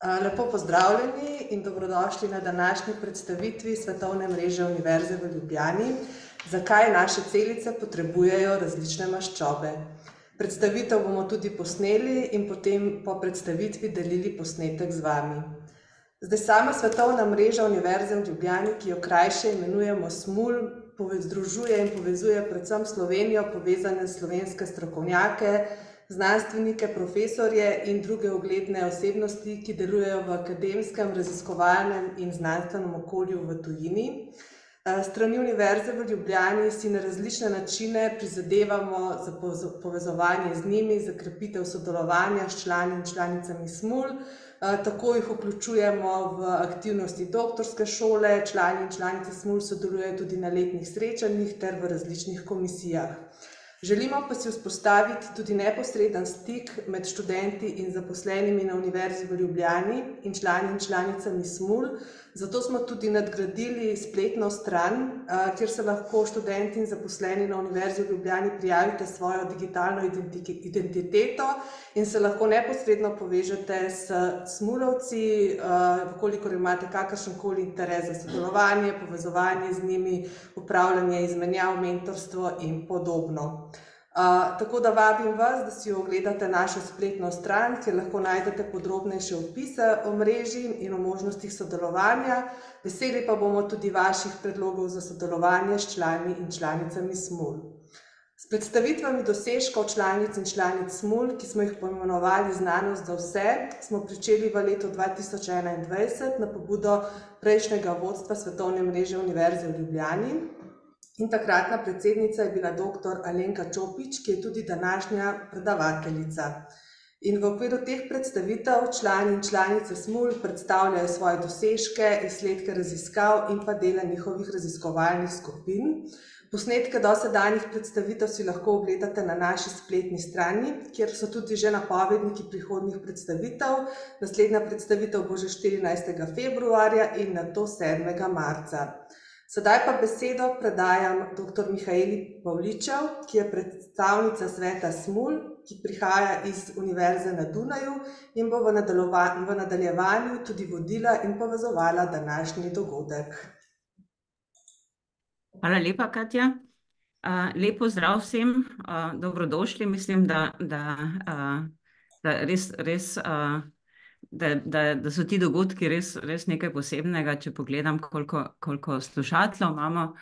Lepo pozdravljeni in dobrodošli na današnji predstavitvi Svetovne mreže Univerze v Ljubljani, zakaj naše celice potrebujejo različne maščobe. Predstavitev bomo tudi posneli in potem po predstavitvi delili posnetek z vami. Zdaj, sama Svetovna mreža Univerze v Ljubljani, ki jo krajše imenujemo SMUL, združuje in povezuje predvsem Slovenijo, povezane slovenske strokovnjake, znanstvenike, profesorje in druge ugledne osebnosti, ki delujejo v akademskem, raziskovalnem in znanstvenem okolju v tujini. Strani Univerze v Ljubljani si na različne načine prizadevamo za povezovanje z njimi, za krepitev sodelovanja s člani in članicami SMUL. Tako jih vključujemo v aktivnosti doktorske šole, člani in članice SMUL sodelujejo tudi na letnih srečanjih ter v različnih komisijah. Želimo pa si vzpostaviti tudi neposreden stik med študenti in zaposlenimi na Univerzi v Ljubljani in člani in članicami SMUL. Zato smo tudi nadgradili spletno stran, kjer se lahko študenti in zaposleni na Univerzi v Ljubljani prijavite svojo digitalno identiteto in se lahko neposredno povežete s SMUL-ovci, vkolikor imate kakršenkoli interes za sodelovanje, povezovanje z njimi, upravljanje izmenjav, mentorstvo in podobno. Tako da vabim vas, da si ogledate našo spletno stran, kjer lahko najdete podrobnejše opise o mreži in o možnostih sodelovanja. Veseli pa bomo tudi vaših predlogov za sodelovanje s člani in članicami SMUL. S predstavitvami dosežkov članic in članic SMUL, ki smo jih poimenovali Znanost za vse, smo pričeli v letu 2021 na pobudo prejšnjega vodstva Svetovne mreže Univerze v Ljubljani. In takratna predsednica je bila dr. Alenka Čopič, ki je tudi današnja predavateljica. In v okviru teh predstavitev člani in članice SMUL predstavljajo svoje dosežke, izsledke raziskav in pa dela njihovih raziskovalnih skupin. Posnetke dosedanjih predstavitev si lahko ogledate na naši spletni strani, kjer so tudi že napovedniki prihodnjih predstavitev. Naslednja predstavitev bo že 14. februarja in nato 7. marca. Sedaj pa besedo predajam dr. Mihaeli Pavličev, ki je predstavnica sveta SMUL, ki prihaja iz Univerze na Dunaju in bo v nadaljevanju tudi vodila in povezovala današnji dogodek. Hvala lepa, Katja. Lep pozdrav vsem, dobrodošli. Mislim, da so ti dogodki res nekaj posebnega, če pogledam, koliko slušateljev imamo.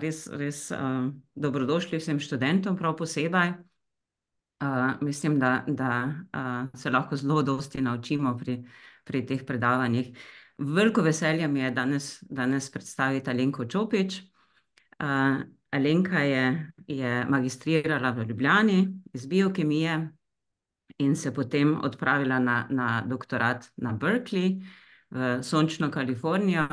Res dobrodošli vsem študentom prav posebej. Mislim, da se lahko zelo dosti naučimo pri teh predavanjih. Veliko veselje mi je danes predstaviti Alenko Čopič. Alenka je magistrirala v Ljubljani iz biokemije in se potem odpravila na doktorat na Berkeley v sončno Kalifornijo.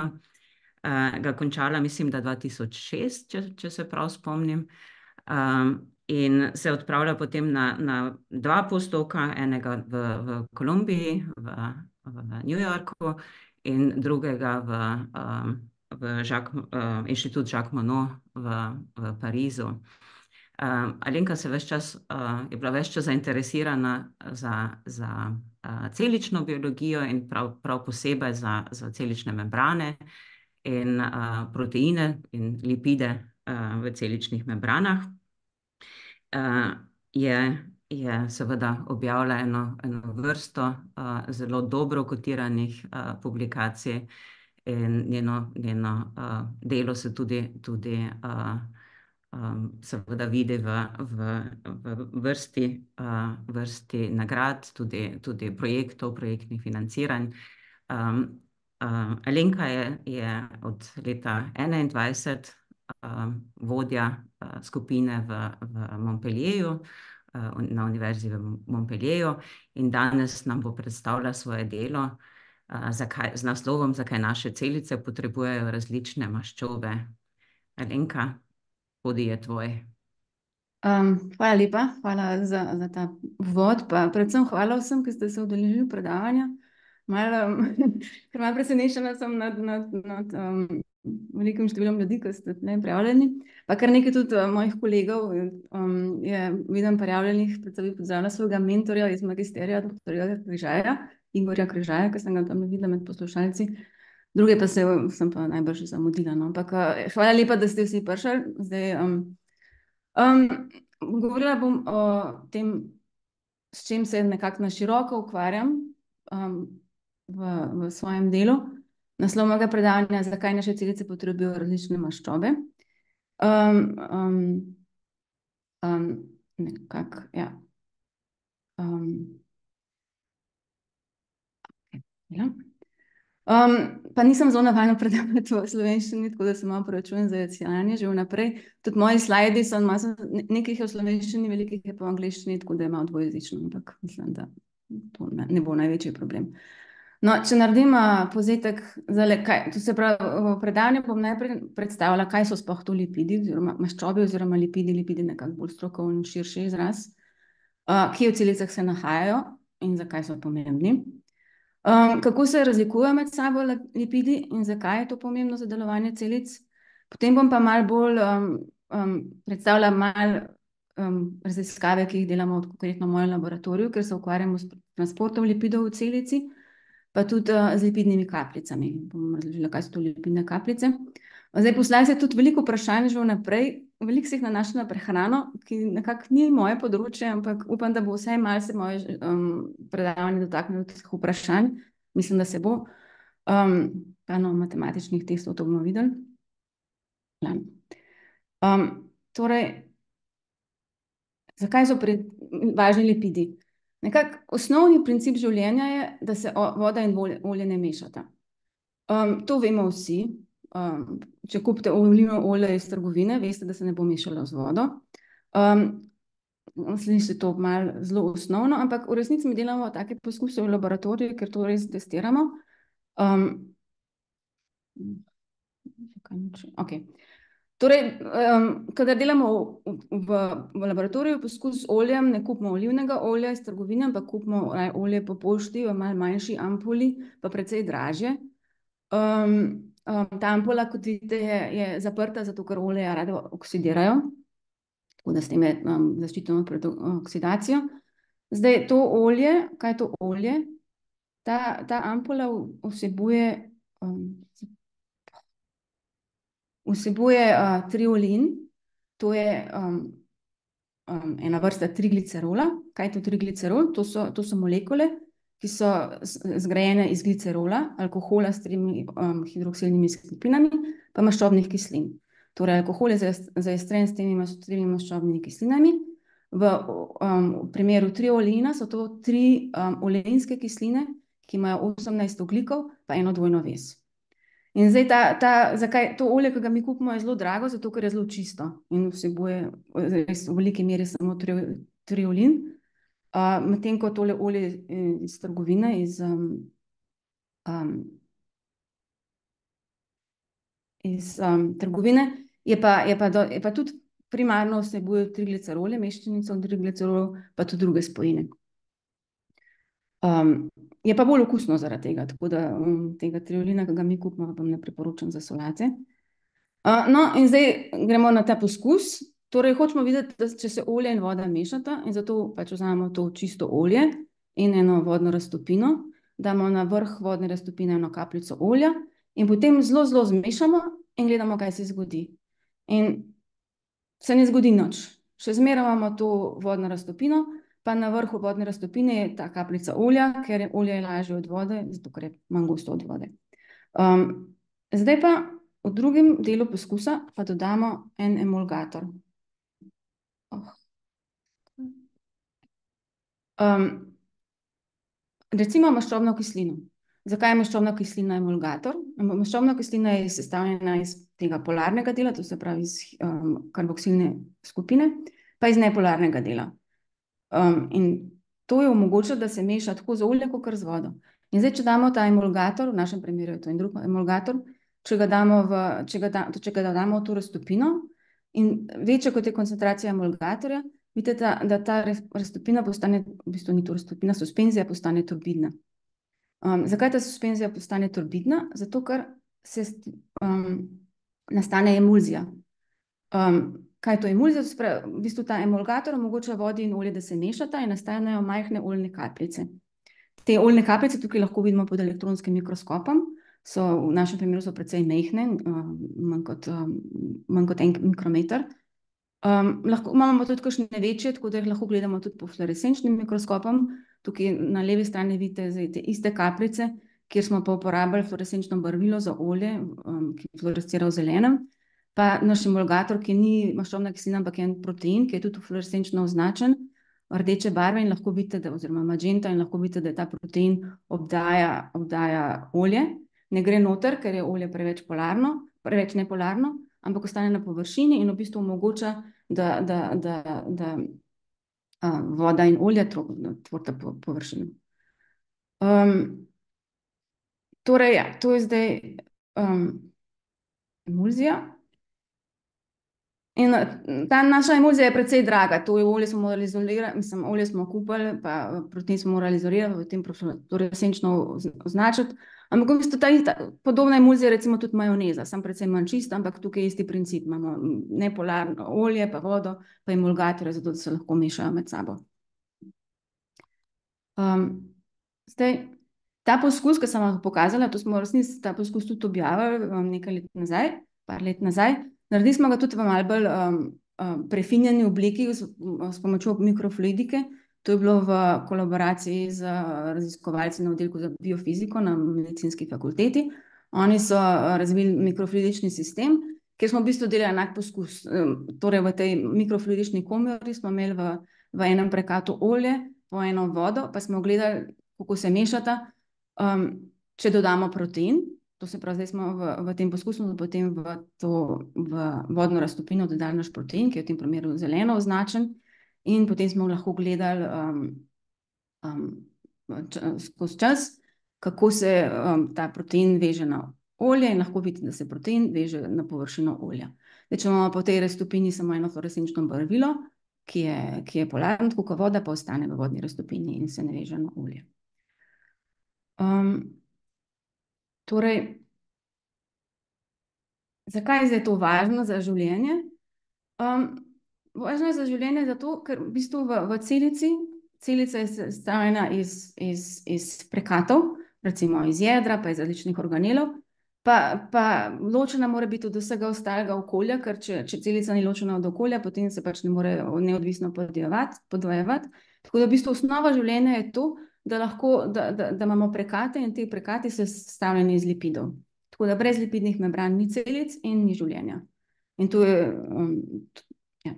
Ga končala, mislim, da 2006, če se prav spomnim. In se odpravlja potem na dva postdoka, enega v Kolumbiji, v New Yorku, in drugega v Inštitut Jacques Monod v Parizu. Alenka je bila ves čas zainteresirana za celično biologijo in prav posebej za celične membrane in proteine in lipide v celičnih membranah. Je seveda objavila eno vrsto zelo dobro kotiranih publikacij in njeno delo se tudi seveda vidi v vrsti nagrad, tudi projektov, projektnih financiranj. Alenka je od leta 2021 vodja skupine v Montpellierju, na Univerzi v Montpellierju, in danes nam bo predstavila svoje delo z naslovom Zakaj naše celice potrebujejo različne maščobe. Alenka, podi je tvoj. Hvala lepa, hvala za ta uvod, pa predvsem hvala vsem, ki ste se udeležili predavanja. Ker malo presenečena sem nad velikim številom ljudi, ki ste tukaj prijavljeni. Pa kar nekaj tudi mojih kolegov je vidim prijavljenih, predvsem pozdravljam svojega mentorja iz magisterija, dr. Križaja, Igorja Križaja, ki sem ga tam videla med poslušalci. Druge pa sem pa najbrž zamudila. No. Ampak hvala lepa, da ste vsi prišli. Zdaj, govorila bom o tem, s čim se nekako na široko ukvarjam v svojem delu. Naslov mojega predavanja, zakaj naše celice potrebujejo različne maščobe. Nekako, ja. Ja. Pa nisem zelo navajena predavati v slovenščini, tako da se malo preračujem za jecljanje že vnaprej. Tudi moji slajdi so, nekaj je v slovenščini, velikih je pa v angleščini, tako da je malo dvojezično, ampak mislim, da to ne bo največji problem. No, če naredim povzetek, to se pravi, v predavanju bom najprej predstavila, kaj so sploh to lipidi, oziroma maščobe, oziroma lipidi nekako bolj strokoven, širši izraz, kje v celicah se nahajajo in zakaj so pomembni. Kako se razlikujejo med sabo lipidi in zakaj je to pomembno za delovanje celic. Potem bom pa malo bolj predstavila raziskave, ki jih delamo konkretno v mojem laboratoriju, ker se ukvarjamo s transportom lipidov v celici, pa tudi z lipidnimi kapljicami. Bom razložila, kaj so to lipidne kapljice. Zdaj, poslali se tudi veliko vprašanj že vnaprej, veliko se jih nanaša na prehrano, ki nekako ni moje področje, ampak upam, da bo vsaj malce moje predavanje dotaknilo teh vprašanj. Mislim, da se bo. Matematičnih testov to bomo videli. Torej, zakaj so važni lipidi? Nekako osnovni princip življenja je, da se voda in olje ne mešata. To vemo vsi. Če kupite olivno olje iz trgovine, veste, da se ne bo mešalo z vodo. Sliši to malo zelo osnovno, ampak v resnici mi delamo take poskuse v laboratoriju, ker to res testiramo. Torej, kadar delamo v laboratoriju poskus z oljem, ne kupimo olivnega olja iz trgovine, ampak kupimo olje po pošti v malo manjši ampuli, pa precej dražje. Ta ampola, kot vidite, je zaprta, zato ker olje rade oksidirajo, tako da s tem je zaščiteno pred oksidacijo. Zdaj, to olje, kaj je to olje? Ta ampola vsebuje triolin, to je ena vrsta triglicerola. Kaj je to triglicerol? To so molekule, ki so zgrajene iz glicerola, alkohola s 3 hidroksilnimi skupinami, pa maščobnih kislin. Torej, alkohol je zaestren s temi 3 maščobnimi kislinami. V primeru triolina so to 3 oleinske kisline, ki imajo 18 ogljikov, pa eno dvojno vez. In zdaj, zakaj to olje, ki ga mi kupimo, je zelo drago, zato ker je zelo čisto in vsebuje v veliki meri samo triolin. Medtem ko tole olje iz trgovine, iz trgovine, je pa tudi primarno vsebuje triglicerole, meščanico triglicerolov, pa tudi druge spojine. Je pa bolj okusno zaradi tega, tako da tega triolina, ki ga mi kupimo, vam ne priporočam za solate. No, in zdaj gremo na ta poskus. Torej, hočemo videti, da če se olje in voda mešata, in zato pač vzamemo to čisto olje in eno vodno raztopino, damo na vrh vodne raztopine eno kapljico olja in potem zelo, zelo zmešamo in gledamo, kaj se zgodi. In se ne zgodi nič. Še zmeraj imamo to vodno raztopino, pa na vrhu vodne raztopine je ta kapljica olja, ker je olje lažje od vode, zato ker je manj gosto od vode. Zdaj pa v drugem delu poskusa pa dodamo en emulgator. Recimo maščobno kislino. Zakaj je maščobna kislina emulgator? Maščobna kislina je sestavljena iz tega polarnega dela, to se pravi iz karboksilne skupine, pa iz nepolarnega dela. In to je omogoča, da se meša tako z oljem, kot z vodo. In zdaj, če damo ta emulgator, v našem primeru je to en drug emulgator, če ga damo v to raztopino in večja kot je koncentracija emulgatorja, vidite, da ta raztopina postane, v bistvu ni to raztopina, suspenzija postane turbidna. Zakaj ta suspenzija postane turbidna? Zato, ker se nastane emulzija. Kaj je to emulzija? V bistvu ta emulgator omogoča vodi in olje, da se mešata in nastanejo majhne oljne kapljice. Te oljne kapljice tukaj lahko vidimo pod elektronskim mikroskopom, v našem primeru so precej majhne, manj kot 1 mikrometer. Lahko imamo tudi kakšne večje, tako da jih lahko gledamo tudi pod fluorescenčnim mikroskopom. Tukaj na levi strani vidite te iste kapljice, kjer smo pa uporabili fluorescenčno barvilo za olje, ki fluorescira v zelenem. Pa naš emulgator, ki ni maščobna kislina, ampak je en protein, ki je tudi fluorescenčno označen, rdeče barve, in lahko vidite, oziroma magenta, in lahko vidite, da ta protein obdaja olje. Ne gre noter, ker je olje preveč nepolarno, ampak ostane na površini in v bistvu omogoča, da voda in olje tvorita površino. Torej, ja, to je zdaj emulzija. In ta naša emulzija je precej draga, to olje smo morali izolirati, olje smo kupili, pa protein smo morali izolirati, potem fluorescenčno označiti. Ampak v bistvu ta podobna emulzija, recimo tudi majoneza, samo precej manj čista, ampak tukaj je isti princip, imamo nepolarno olje, pa vodo, pa emulgatorje, zato da se lahko mešajo med sabo. Zdaj, ta poskus, ki sem vam pokazala, to smo v resnici ta poskus tudi objavili nekaj let nazaj, par let nazaj. Naredili smo ga tudi v malo bolj prefinjeni obliki s pomočjo mikrofluidike. To je bilo v kolaboraciji z raziskovalci na oddelku za biofiziko na medicinski fakulteti. Oni so razvili mikrofluidični sistem, kjer smo v bistvu delali enak poskus. Torej v tej mikrofluidični komori smo imeli v enem prekatu olje, po eno vodo, pa smo gledali, kako se mešata, če dodamo protein. To se pravi, zdaj smo v tem poskusu, potem v vodno raztopino dodali naš protein, ki je v tem primeru zeleno označen, in potem smo lahko gledali skozi čas, kako se ta protein veže na olje, in lahko vidite, da se protein veže na površino olja. Zdaj, če imamo po tej raztopini samo eno fluorescenčno barvilo, ki je polarno, tako kot voda, pa ostane v vodni raztopini in se ne veže na olje. Torej, zakaj je zdaj to važno za življenje? Važno je za življenje zato, ker v bistvu v celica je sestavljena iz prekatov, recimo iz jedra, pa iz različnih organelov, pa ločena mora biti od vsega ostalega okolja, ker če celica ni ločena od okolja, potem se pač ne more neodvisno podvajevati. Tako da v bistvu osnova življenja je to, da imamo prekate, in te prekati so sestavljeni iz lipidov. Tako da brez lipidnih membran ni celic in ni življenja. In to je, ja.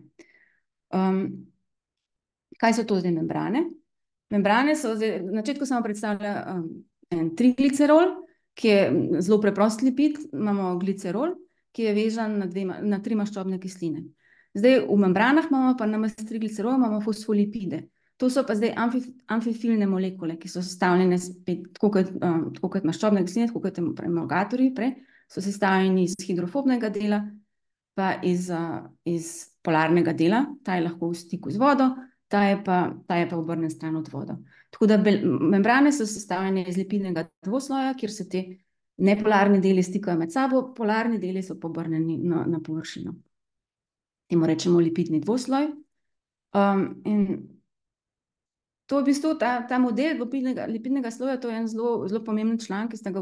Kaj so to zdaj membrane? Membrane so zdaj, na začetku sem vam predstavila en triglicerol, ki je zelo preprost lipid, imamo glicerol, ki je vezan na 3 maščobne kisline. Zdaj v membranah imamo pa namesto triglicerola imamo fosfolipide. To so pa zdaj amfifilne molekule, ki so sestavljene spet, tako kot maščobne kisline, tako kot emulgatorji prej, so sestavljeni iz hidrofobnega dela, pa iz polarnega dela, ta je lahko v stiku z vodo, ta je pa obrnjen stran od vodo. Tako da membrane so sestavljene iz lipidnega dvosloja, kjer se te nepolarni deli stikajo med sabo, polarni deli so pobrnjeni na površino. Temu rečemo lipidni dvosloj. In to je v bistvu ta model lipidnega sloja, to je en zelo pomemben članek, ki sta ga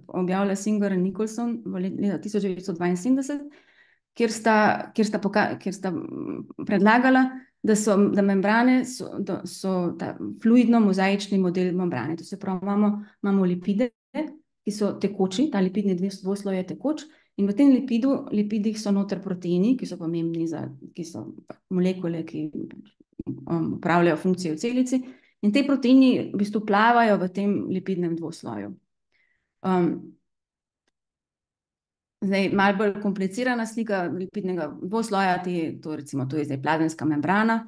objavila Singer in Nicholson v leta 1972, kjer sta predlagala, da membrane so ta fluidno-mozaični model membrane. To se pravi, imamo lipide, ki so tekoči, ta lipidni dvosloj je tekoč, in v tem lipidih so noter proteini, ki so pomembni ki so molekule, ki upravljajo funkcije v celici, in te proteini v bistvu plavajo v tem lipidnem dvosloju. Zdaj, malo bolj komplicirana slika lipidnega dvosloja, to je zdaj plazemska membrana,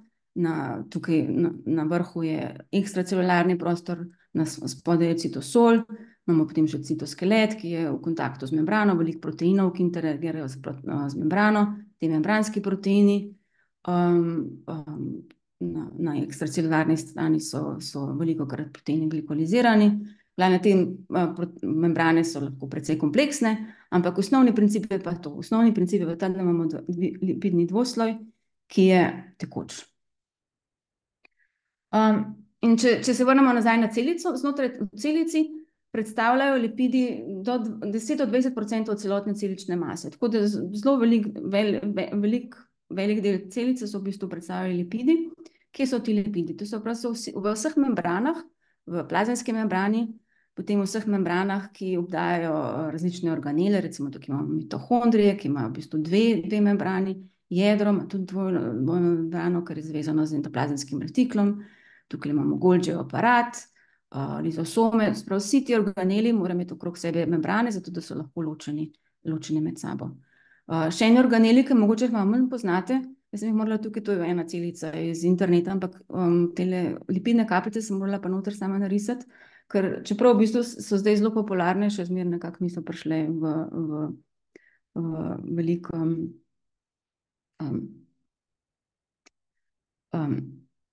tukaj na vrhu je ekstracelularni prostor, spodaj je citosol, imamo potem še citoskelet, ki je v kontaktu z membrano, veliko proteinov, ki interagirajo z membrano, te membranski proteini. Na ekstracelularni strani so velikokrat proteini glikolizirani. Te membrane so lahko precej kompleksne, ampak osnovni princip je pa to. Osnovni princip je pa ta, da imamo lipidni dvosloj, ki je tekoč. In če se vrnemo nazaj na celico, znotraj celici predstavljajo lipidi do 10-20% celotne celične mase. Tako da zelo velik del celice so v bistvu predstavljali lipidi. Kje so ti lipidi? To so v vseh membranah, v plazemski membrani, potem v vseh membranah, ki obdajajo različne organele, recimo tukaj imamo mitohondrije, ki imajo v bistvu dve membrani, jedro ima tudi dvojno membrano, kar je zvezano z endoplazemskim retiklom, tukaj imamo Golgijev aparat, lizosome, vsi ti organeli morajo imeti okrog sebe membrane, zato da so lahko ločeni med sabo. Še eni organeli, ki mogoče jih malo manj poznate, jaz sem jih morala tukaj, to je ena celica iz interneta, ampak tele lipidne kapljice sem morala pa noter sama narisati, ker čeprav v bistvu so zdaj zelo popularne, še zmeraj nekako niso prišle v veliko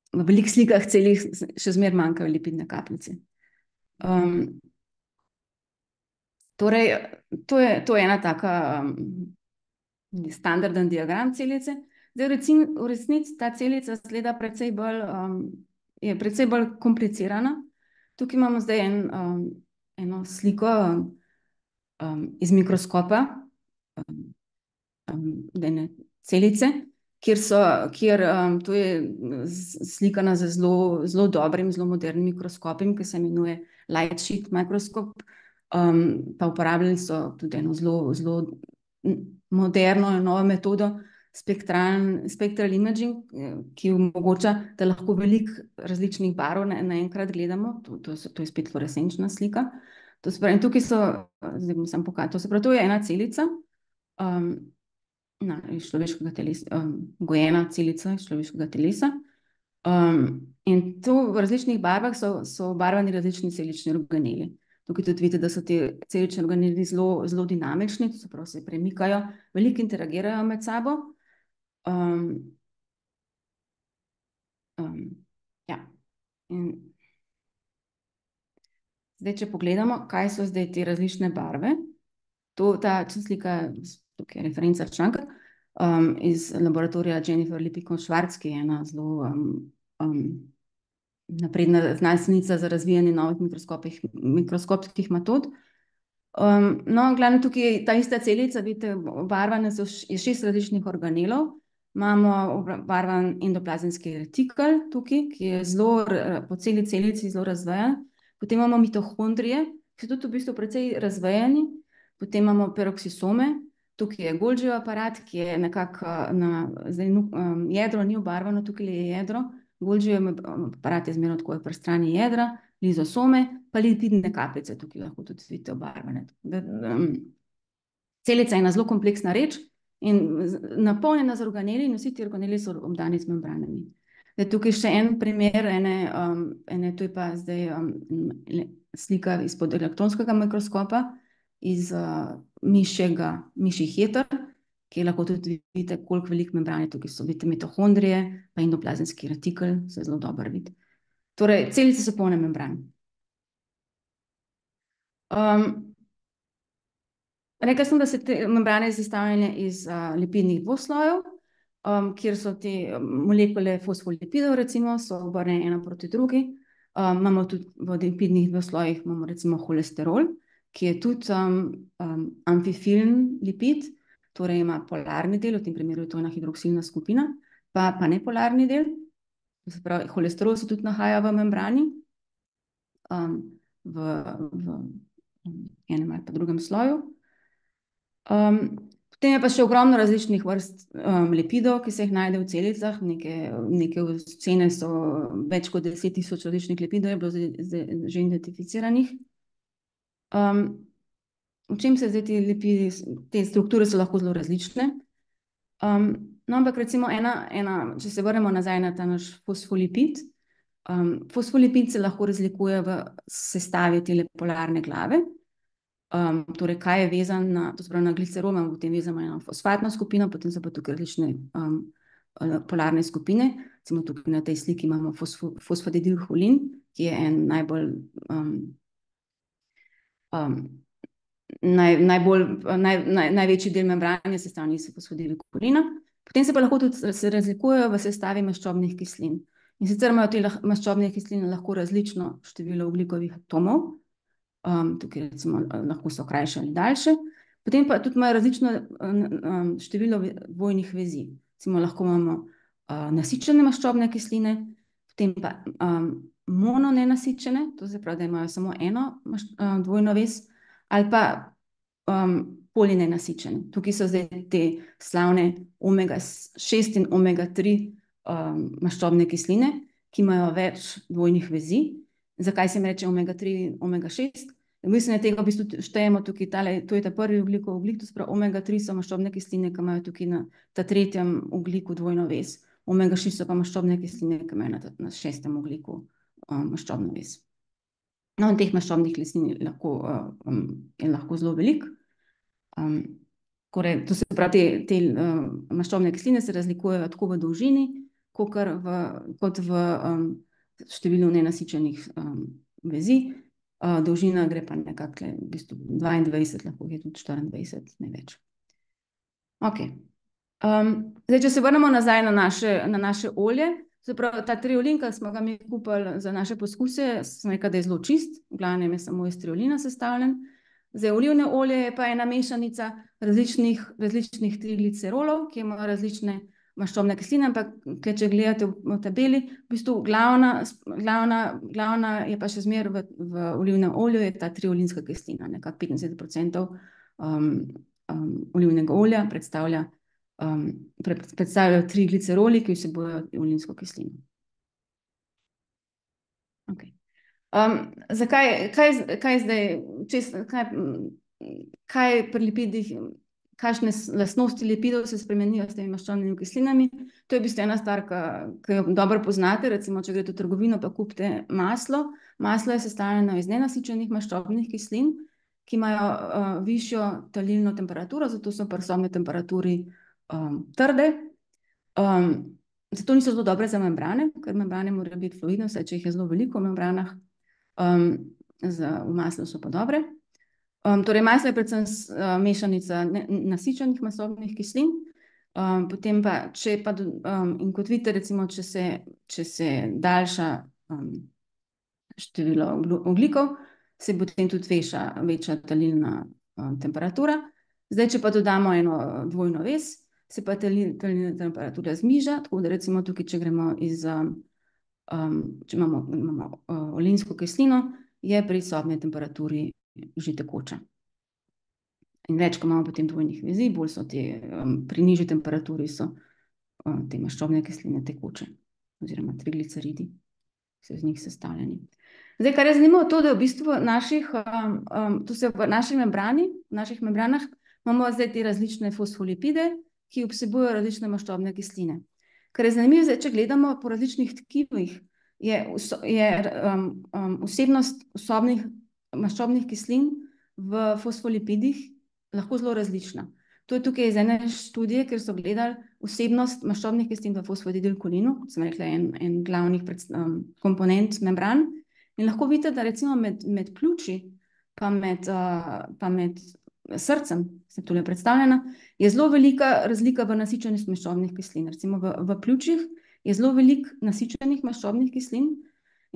v velikih slikah celih še zmeraj manjkajo lipidne kapljice. Torej, to je ena taka standarden diagram celice. Zdaj, v resnici ta celica izgleda je precej bolj komplicirana. Tukaj imamo zdaj eno sliko iz mikroskopa ene celice, kjer to je slikana z zelo dobrim, zelo modernim mikroskopom, ki se imenuje light sheet mikroskop, pa uporabljali so tudi eno zelo moderno in novo metodo spectral imaging, ki omogoča, da lahko veliko različnih barv naenkrat gledamo. To je spet fluorescenčna slika. To se pravi, tukaj zdaj bom samo pokazala, to je ena celica, iz človeškega telesa, gojena celica iz človeškega telesa. In to v različnih barvah so obarvani različni celični organeli. Tukaj tudi vidite, da so ti celični organeli zelo dinamični, to se pravi, se premikajo, veliko interagirajo med sabo. Ja. In zdaj, če pogledamo, kaj so zdaj te različne barve, ta slika, tukaj je referenca članka, iz laboratorija Jennifer Lippincott-Schwarz, ki je ena zelo napredna znanstvenica za razvijanje novih mikroskopskih metod. No, glavno tukaj je ta ista celica, vidite, obarvane so iz 6 različnih organelov. Imamo obarvan endoplazemski retikel tukaj, ki je po celi celici zelo razvejan. Potem imamo mitohondrije, ki so tudi v bistvu precej razvejani. Potem imamo peroksisome, tukaj je Golgijev aparat, ki je nekako jedro ni obarvano, tukaj je jedro. Golgijev aparat je zmerno tako pri strani jedra, lizosome, pa lipidne kapljice, tukaj lahko tudi vidite obarvane. Celica je ena zelo kompleksna reč in napolnjena z organeli, in vsi ti organeli so obdani z membranami. Tukaj še en primer, to je pa zdaj slika izpod elektronskega mikroskopa iz mišjih jeter, ki lahko tudi vidite, koliko veliko membrane tukaj so. Vidite mitohondrije, pa endoplazemski retikel, se zelo dobro vidi. Torej, celice so polne membran. Rekla sem, da so te membrane sestavljene iz lipidnih dvoslojev, kjer so te molekule fosfolipidov, recimo, so obrnjene ena proti drugi. Imamo tudi v lipidnih dvoslojih, imamo recimo holesterol, ki je tudi amfifilen lipid, torej ima polarni del, v tem primeru je to ena hidroksilna skupina, pa nepolarni del. To se pravi, holesterol se tudi nahaja v membrani, v enem ali pa drugem sloju. Potem je pa še ogromno različnih vrst lipidov, ki se jih najde v celicah. Neke ocene so več kot 10.000 različnih lipidov je bilo že identificiranih. V čem se zdaj ti lipidi, te strukture so lahko zelo različne. No, ampak recimo če se vrnemo nazaj na ta naš fosfolipid, fosfolipid se lahko razlikuje v sestavi te polarne glave. Torej, kaj je vezan to se pravi na glicerol, imamo potem vezano eno fosfatno skupino, potem so pa tukaj različne polarne skupine. Recimo tukaj na tej sliki imamo fosfatidilholin, ki je en največji del membrane je sestavljen iz fosfatidilholina. Potem se pa lahko tudi razlikujejo v sestavi maščobnih kislin. In sicer imajo te maščobne kisline lahko različno število ogljikovih atomov, tukaj recimo lahko so krajše ali daljše, potem pa tudi imajo različno število dvojnih vezi. Recimo lahko imamo nasičene maščobne kisline, potem pa mononenasičene, to se pravi, da imajo samo eno dvojno vez, ali pa polinenasičene. Tukaj so zdaj te slavne omega-6 in omega-3 maščobne kisline, ki imajo več dvojnih vezi. Zakaj se jim reče omega-3 in omega-6? Mislim, da tega v bistvu štejemo tukaj, to je ta prvi ogljikov ogljik, to se pravi omega-3 so maščobne kisline, ki imajo tukaj na ta tretjem ogljiku dvojno vez. Omega-6 so pa maščobne kisline, ki imajo na šestem ogljiku maščobno vez. No, in teh maščobnih kislin je lahko zelo veliko. To se pravi, te maščobne kisline se razlikujejo tako v dolžini, kot v številu nenasičenih vezi. Dolžina gre pa nekako v bistvu 22, lahko je tudi 24, ne več. Ok. Zdaj, če se vrnemo nazaj na naše olje, se pravi, ta triolin, ki smo ga mi kupili za naše poskuse, sem rekla, da je zelo čist, v glavnem je samo iz triolina sestavljen. Zdaj, olivne olje je pa ena mešanica različnih triglicerolov, ki imajo različne maščobne kisline, ampak če gledate v tabeli, v bistvu glavna je pa še zmeraj v olivnem olju je ta triolinska kislina, nekako 75% olivnega olja predstavljajo trigliceroli, ki vsebujejo olinsko kislino. Okay. Kaj pri lipidih, kakšne lastnosti lipidov se spremenijo s temi maščobnimi kislinami? To je v bistvu ena stvar, ki jo dobro poznate, recimo, če greste v trgovino pa kupite maslo. Maslo je sestavljeno iz nenasičenih maščobnih kislin, ki imajo višjo talilno temperaturo, zato so pri sobni temperaturi trde. Zato niso zelo dobre za membrane, ker membrane morajo biti fluidne, vsaj če jih je zelo veliko v membranah. V maslu so pa dobre. Torej, maslo je predvsem mešanica nasičenih maščobnih kislin, potem pa, in kot vidite, recimo, če se daljša število ogljikov, se potem tudi večja talilna temperatura. Zdaj, če pa dodamo eno dvojno vez, se pa talilna temperatura zniža, tako da recimo tukaj, če gremo če imamo olinsko kislino, je pri sobni temperaturi že tekoča. In več, ko imamo potem dvojnih vezi, bolj so pri nižji temperaturi so te maščobne kisline tekoče, oziroma trigliceridi, so iz njih sestavljeni. Zdaj, kar je zanimivo, to, da v bistvu v naših membranah imamo zdaj te različne fosfolipide, ki vsebujejo različne maščobne kisline. Kar je zanimivo, zdaj, če gledamo po različnih tkivih, je vsebnost maščobnih kislin v fosfolipidih lahko zelo različna. To je tukaj iz ene študije, kjer so gledali vsebnost maščobnih kislin v fosfatidilkolinu, kot sem rekla, en glavnih komponent membran. In lahko vidite, da recimo med pljuči pa med srcem, se tule predstavljena, je zelo velika razlika v nasičenosti maščobnih kislin. Recimo v pljučih je zelo veliko nasičenih maščobnih kislin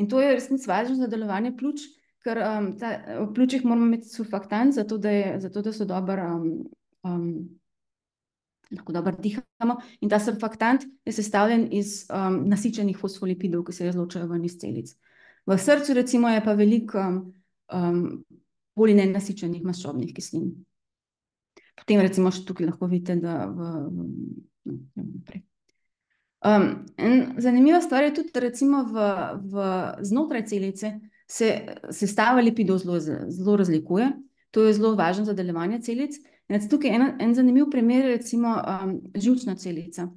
in to je resnici važno za delovanje pljuč, ker v pljučih moramo imeti surfaktant, zato da so lahko dobro dihamo. In ta surfaktant je sestavljen iz nasičenih fosfolipidov, ki se izločajo ven iz celic. V srcu recimo je pa veliko polinenasičenih maščobnih kislin. Potem recimo še tukaj lahko vidite, da zanimiva stvar je tudi, da recimo znotraj celice se sestava lipidov zelo razlikuje. To je zelo važno za delovanje celic. In tukaj en zanimiv primer je recimo živčna celica.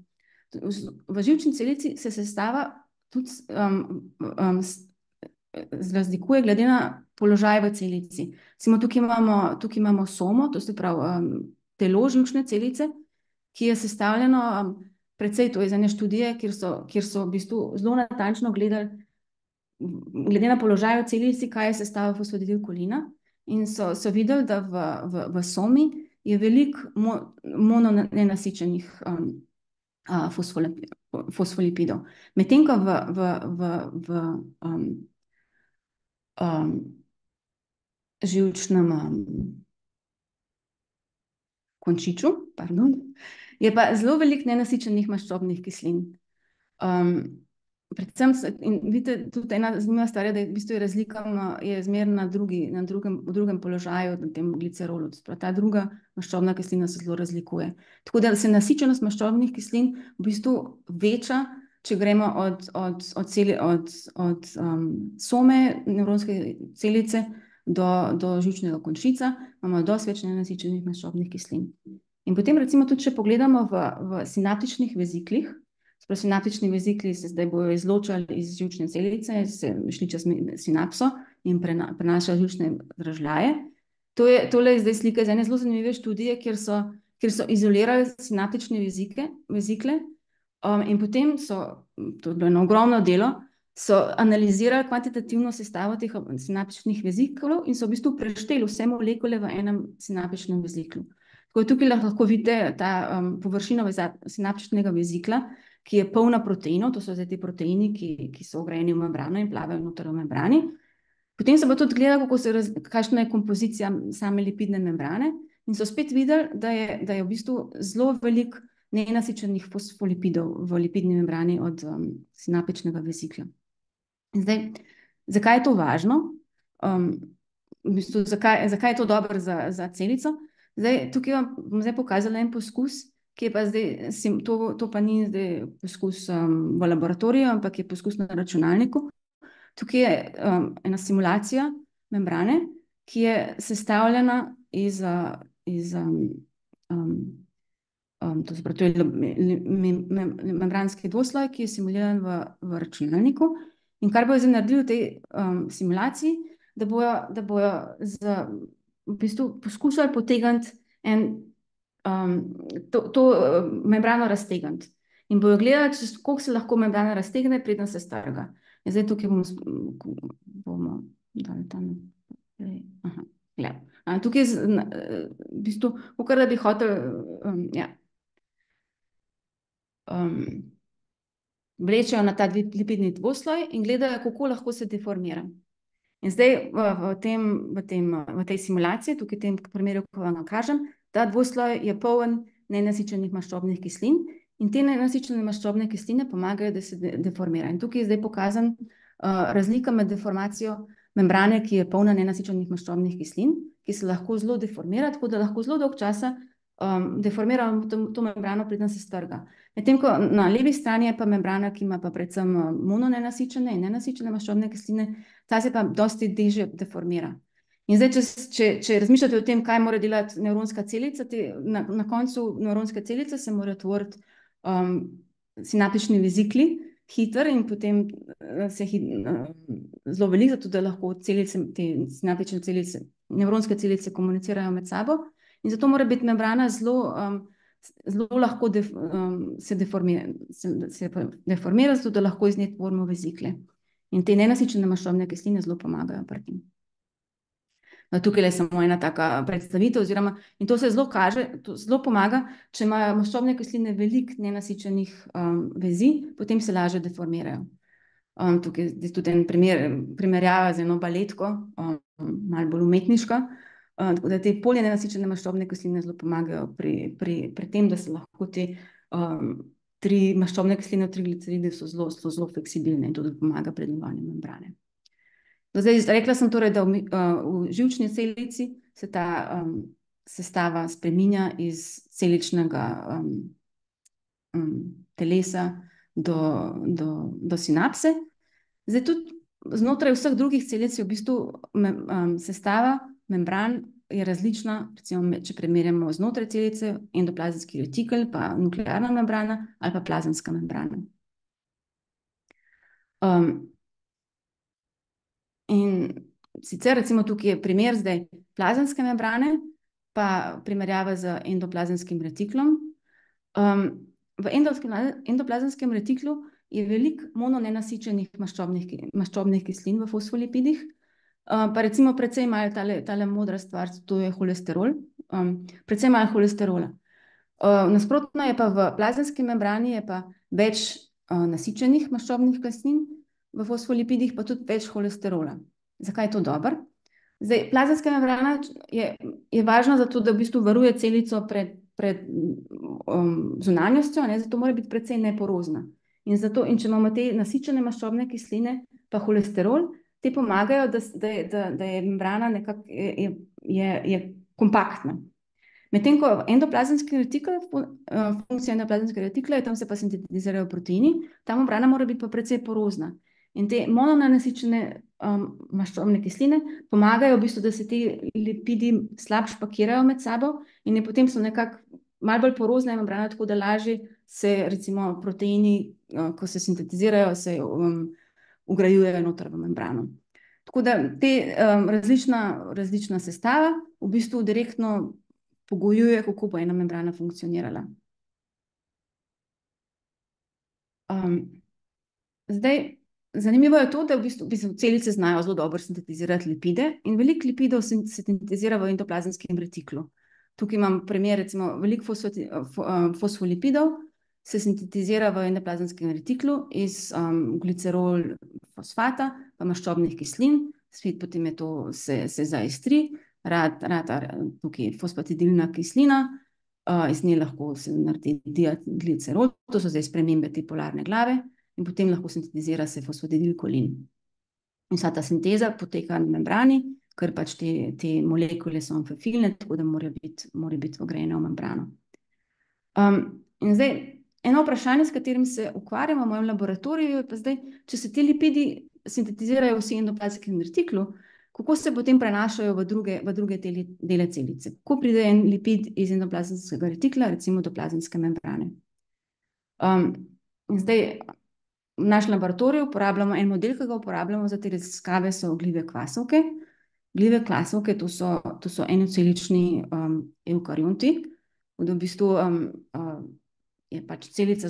V živčni celici se sestava tudi razlikuje glede na položaj v celici. Recimo tukaj imamo somo, to se pravi telo živčne celice, ki je sestavljeno precej, to je iz ene študije, kjer so v bistvu zelo natančno gledali glede na položaj v celici, kaj je sestava fosfatidilkolina, in so videli, da v somi je veliko mononenasičenih fosfolipidov. Medtem ko v živčnem končiču, je pa zelo veliko nenasičenih maščobnih kislin. Predvsem, in vidite, tudi ena zanimiva stvar je, da je v bistvu razlika je zmeraj v drugem položaju na tem glicerolu. Ta druga maščobna kislina se zelo razlikuje. Tako da se nasičenost maščobnih kislin v bistvu veča, če gremo od some, nevronske celice, do živčnega končica, imamo dosti več nenasičenih maščobnih kislin. In potem recimo tudi, če pogledamo v sinaptičnih veziklih, sinaptični vezikli se zdaj bojo izločali iz živčne celice, se šli čez sinapso in prenašajo živčne dražljaje. Tole je zdaj slika iz ene zelo zanimive študije, kjer so izolirali sinaptične vezikle in potem to je bilo eno ogromno delo, so analizirali kvantitativno sestavo teh sinaptičnih veziklov in so v bistvu prešteli vse molekule v enem sinaptičnem veziklu. Tako tukaj lahko vidite ta površino sinaptičnega vezikla, ki je polna proteinov, to so zdaj ti proteini, ki so vgrajeni v membrano in plavajo noter v membrani. Potem se bo tudi gledalo, kakšna je kompozicija same lipidne membrane in so spet videli, da je v bistvu zelo veliko nenasičenih fosfolipidov v lipidni membrani od sinaptičnega vezikla. In zdaj, zakaj je to važno? V bistvu, zakaj je to dobro za celico? Zdaj, tukaj vam bom zdaj pokazala en poskus, ki je pa zdaj, to pa ni zdaj poskus v laboratoriju, ampak je poskus na računalniku. Tukaj je ena simulacija membrane, ki je sestavljena iz to je membranski dvosloj, ki je simuliran v računalniku. In kar bojo zdaj naredili v tej simulaciji, da bojo v bistvu poskušali potegniti to membrano raztegniti. In bojo gledali, koliko se lahko membrana raztegne, preden se strga. In zdaj tukaj bomo dali tam naprej. Tukaj v bistvu, kakor da bi hotel vlečejo na ta lipidni dvosloj in gledajo, kako lahko se deformira. In zdaj v tej simulaciji, tukaj v tem primeru, ko vam kažem, ta dvosloj je poln nenasičenih maščobnih kislin in te nenasičene maščobne kisline pomagajo, da se deformira. In tukaj je zdaj pokazan razlika med deformacijo membrane, ki je polna nenasičenih maščobnih kislin, ki se lahko zelo deformira, tako da lahko zelo dolgo časa deformiramo to membrano, preden se strga. Medtem ko na levi strani je pa membrana, ki ima pa predvsem mononenasičene in nenasičene maščobne kisline, ta se pa dosti težje deformira. In zdaj, če razmišljate o tem, kaj mora delati nevronska celica, na koncu nevronske celice se morajo tvoriti sinaptični vezikli, hiter in potem se zelo veliko, zato da lahko celice, te sinaptične celice, nevronske celice komunicirajo med sabo in zato mora biti membrana zelo lahko se deformira, zato da lahko iz nje tvorimo vezikle. In te nenasičene maščobne kisline zelo pomagajo pri tem. Tukaj je samo ena taka predstavitev, in to se zelo kaže, to zelo pomaga, če imajo maščobne kisline veliko nenasičenih vezi, potem se lažje deformirajo. Tukaj je tudi en primerjava z eno baletko, malo bolj umetniška, tako da te polinenasičene maščobne kisline zelo pomagajo pri tem, da se lahko te tri maščobne kisline, trigliceride so zelo fleksibilne in to pomaga pri delovanju membrane. Zdaj, rekla sem torej, da v živčni celici se ta sestava spreminja iz celičnega telesa do sinapse. Zdaj tudi znotraj vseh drugih celic je v bistvu sestava membran je različna, recimo, če primerjamo znotraj celice, endoplazmski retikel, pa nuklearna membrana ali pa plazemska membrana. In sicer recimo tukaj je primer zdaj plazemske membrane, pa primerjava z endoplazmskim retiklom. V endoplazmskem retiklu je veliko mononenasičenih maščobnih kislin v fosfolipidih, pa recimo precej malo tale modra stvar, to je holesterol, precej malo holesterola. Nasprotno je pa v plazemski membrani je pa več nasičenih maščobnih kislin, v fosfolipidih pa tudi več holesterola. Zakaj je to dobro? Zdaj, plazemska membrana je važna zato, da v bistvu varuje celico pred zunanjostjo, zato mora biti precej neporozna. In če imamo te nasičene maščobne kisline pa holesterol, te pomagajo, da je membrana nekako kompaktna. Medtem ko endoplazemski retikel, funkcija endoplazemskega retikla je, tam se pa sintetizirajo proteini, ta membrana mora biti pa precej porozna. In te mononenasičene maščobne kisline pomagajo v bistvu, da se ti lipidi slabše pakirajo med sabo in potem so nekako malo bolj porozne membrane, tako da lažje se recimo proteini, ko se sintetizirajo, se vgrajujejo noter v membrano. Tako da te različna sestava v bistvu direktno pogojuje, kako bo ena membrana funkcionirala. Zdaj, zanimivo je to, da v bistvu celice znajo zelo dobro sintetizirati lipide in veliko lipidov se sintetizira v endoplazemskem retiklu. Tukaj imam primer, recimo, veliko fosfolipidov se sintetizira v endoplazemskem retiklu iz glicerol fosfata pa maščobnih kislin, spet potem je to se zaestri, tukaj fosfatidilna kislina, iz nje lahko se naredi diaglicerol, to so zdaj spremembe te polarne glave, in potem lahko sintetizira se fosfatidilkolin. In vsa ta sinteza poteka na membrani, ker pač te molekule so amfifilne, tako da mora biti vgrajene v membrano. In zdaj, eno vprašanje, s katerim se ukvarjamo v mojem laboratoriju, je pa zdaj, če se ti lipidi sintetizirajo vsi endoplazemskem retiklu, kako se potem prenašajo v druge dele celice? Kako pride en lipid iz endoplazemskega retikla, recimo do plazemske membrane? In zdaj, v našem laboratoriju uporabljamo en model, ki ga uporabljamo za te raziskave, so glive kvasovke. Glive kvasovke, to so enocelični evkarionti, v bistvu je pač celica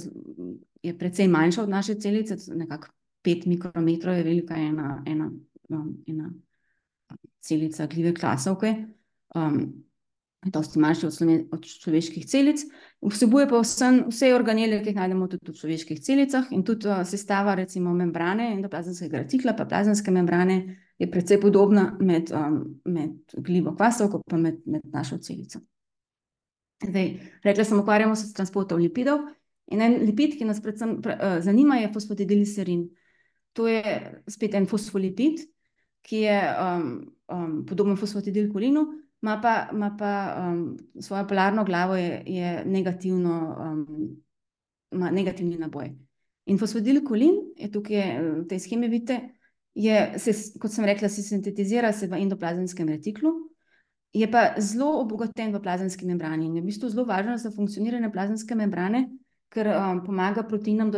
je precej manjša od naše celice, nekako 5 mikrometrov je velika ena celica glive kvasovke, dosti manjša od človeških celic, vsebuje pa vse organele, ki jih najdemo tudi v človeških celicah, in tudi sestava recimo membrane endoplazemskega retikla pa plazemske membrane je precej podobna med glivo kvasovko pa med našo celico. Zdaj, rekla sem, ukvarjamo se s transportom lipidov in en lipid, ki nas predvsem zanima, je fosfatidilserin. To je spet en fosfolipid, ki je podoben fosfatidilkolinu, ima pa svojo polarno glavo je negativno, ima negativni naboj. In fosfatidilkolin je tukaj, v tej shemi vidite, kot sem rekla, se sintetizira se v endoplazemskem retiklu, je pa zelo obogaten v plazemski membrani in je v bistvu zelo važno za funkcioniranje plazemske membrane, ker pomaga proteinom,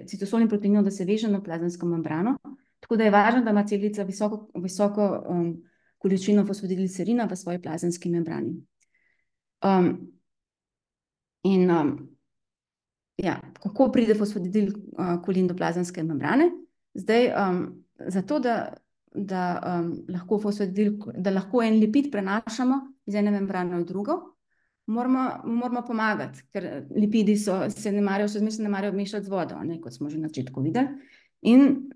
citosolnim proteinom, da se veže na plazemsko membrano, tako da je važno, da ima celica visoko količino fosfatidilserina v svoji plazemski membrani. Kako pride fosfatidilkolin do plazemske membrane? Zdaj, zato, da lahko en lipid prenašamo iz ene membrane v drugo, moramo pomagati, ker lipidi se ne marajo mešati z vodo, kot smo že na začetku videli. In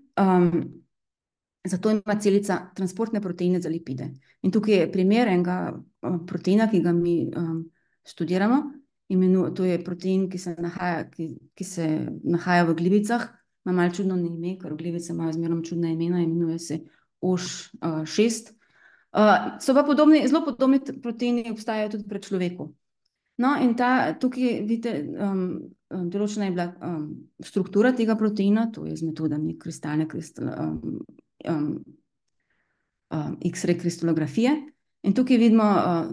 zato ima celica transportne proteine za lipide. In tukaj je primer enega proteina, ki ga mi študiramo, to je protein, ki se nahaja v glivicah, ima malo čudno ime, ker glivice imajo zmeraj čudna imena, imenuje se OŠ6. So pa zelo podobni proteini obstajajo tudi pri človeku. No, in tukaj vidite, določena je bila struktura tega proteina, to je z metodami X-ray kristalografije. In tukaj vidimo,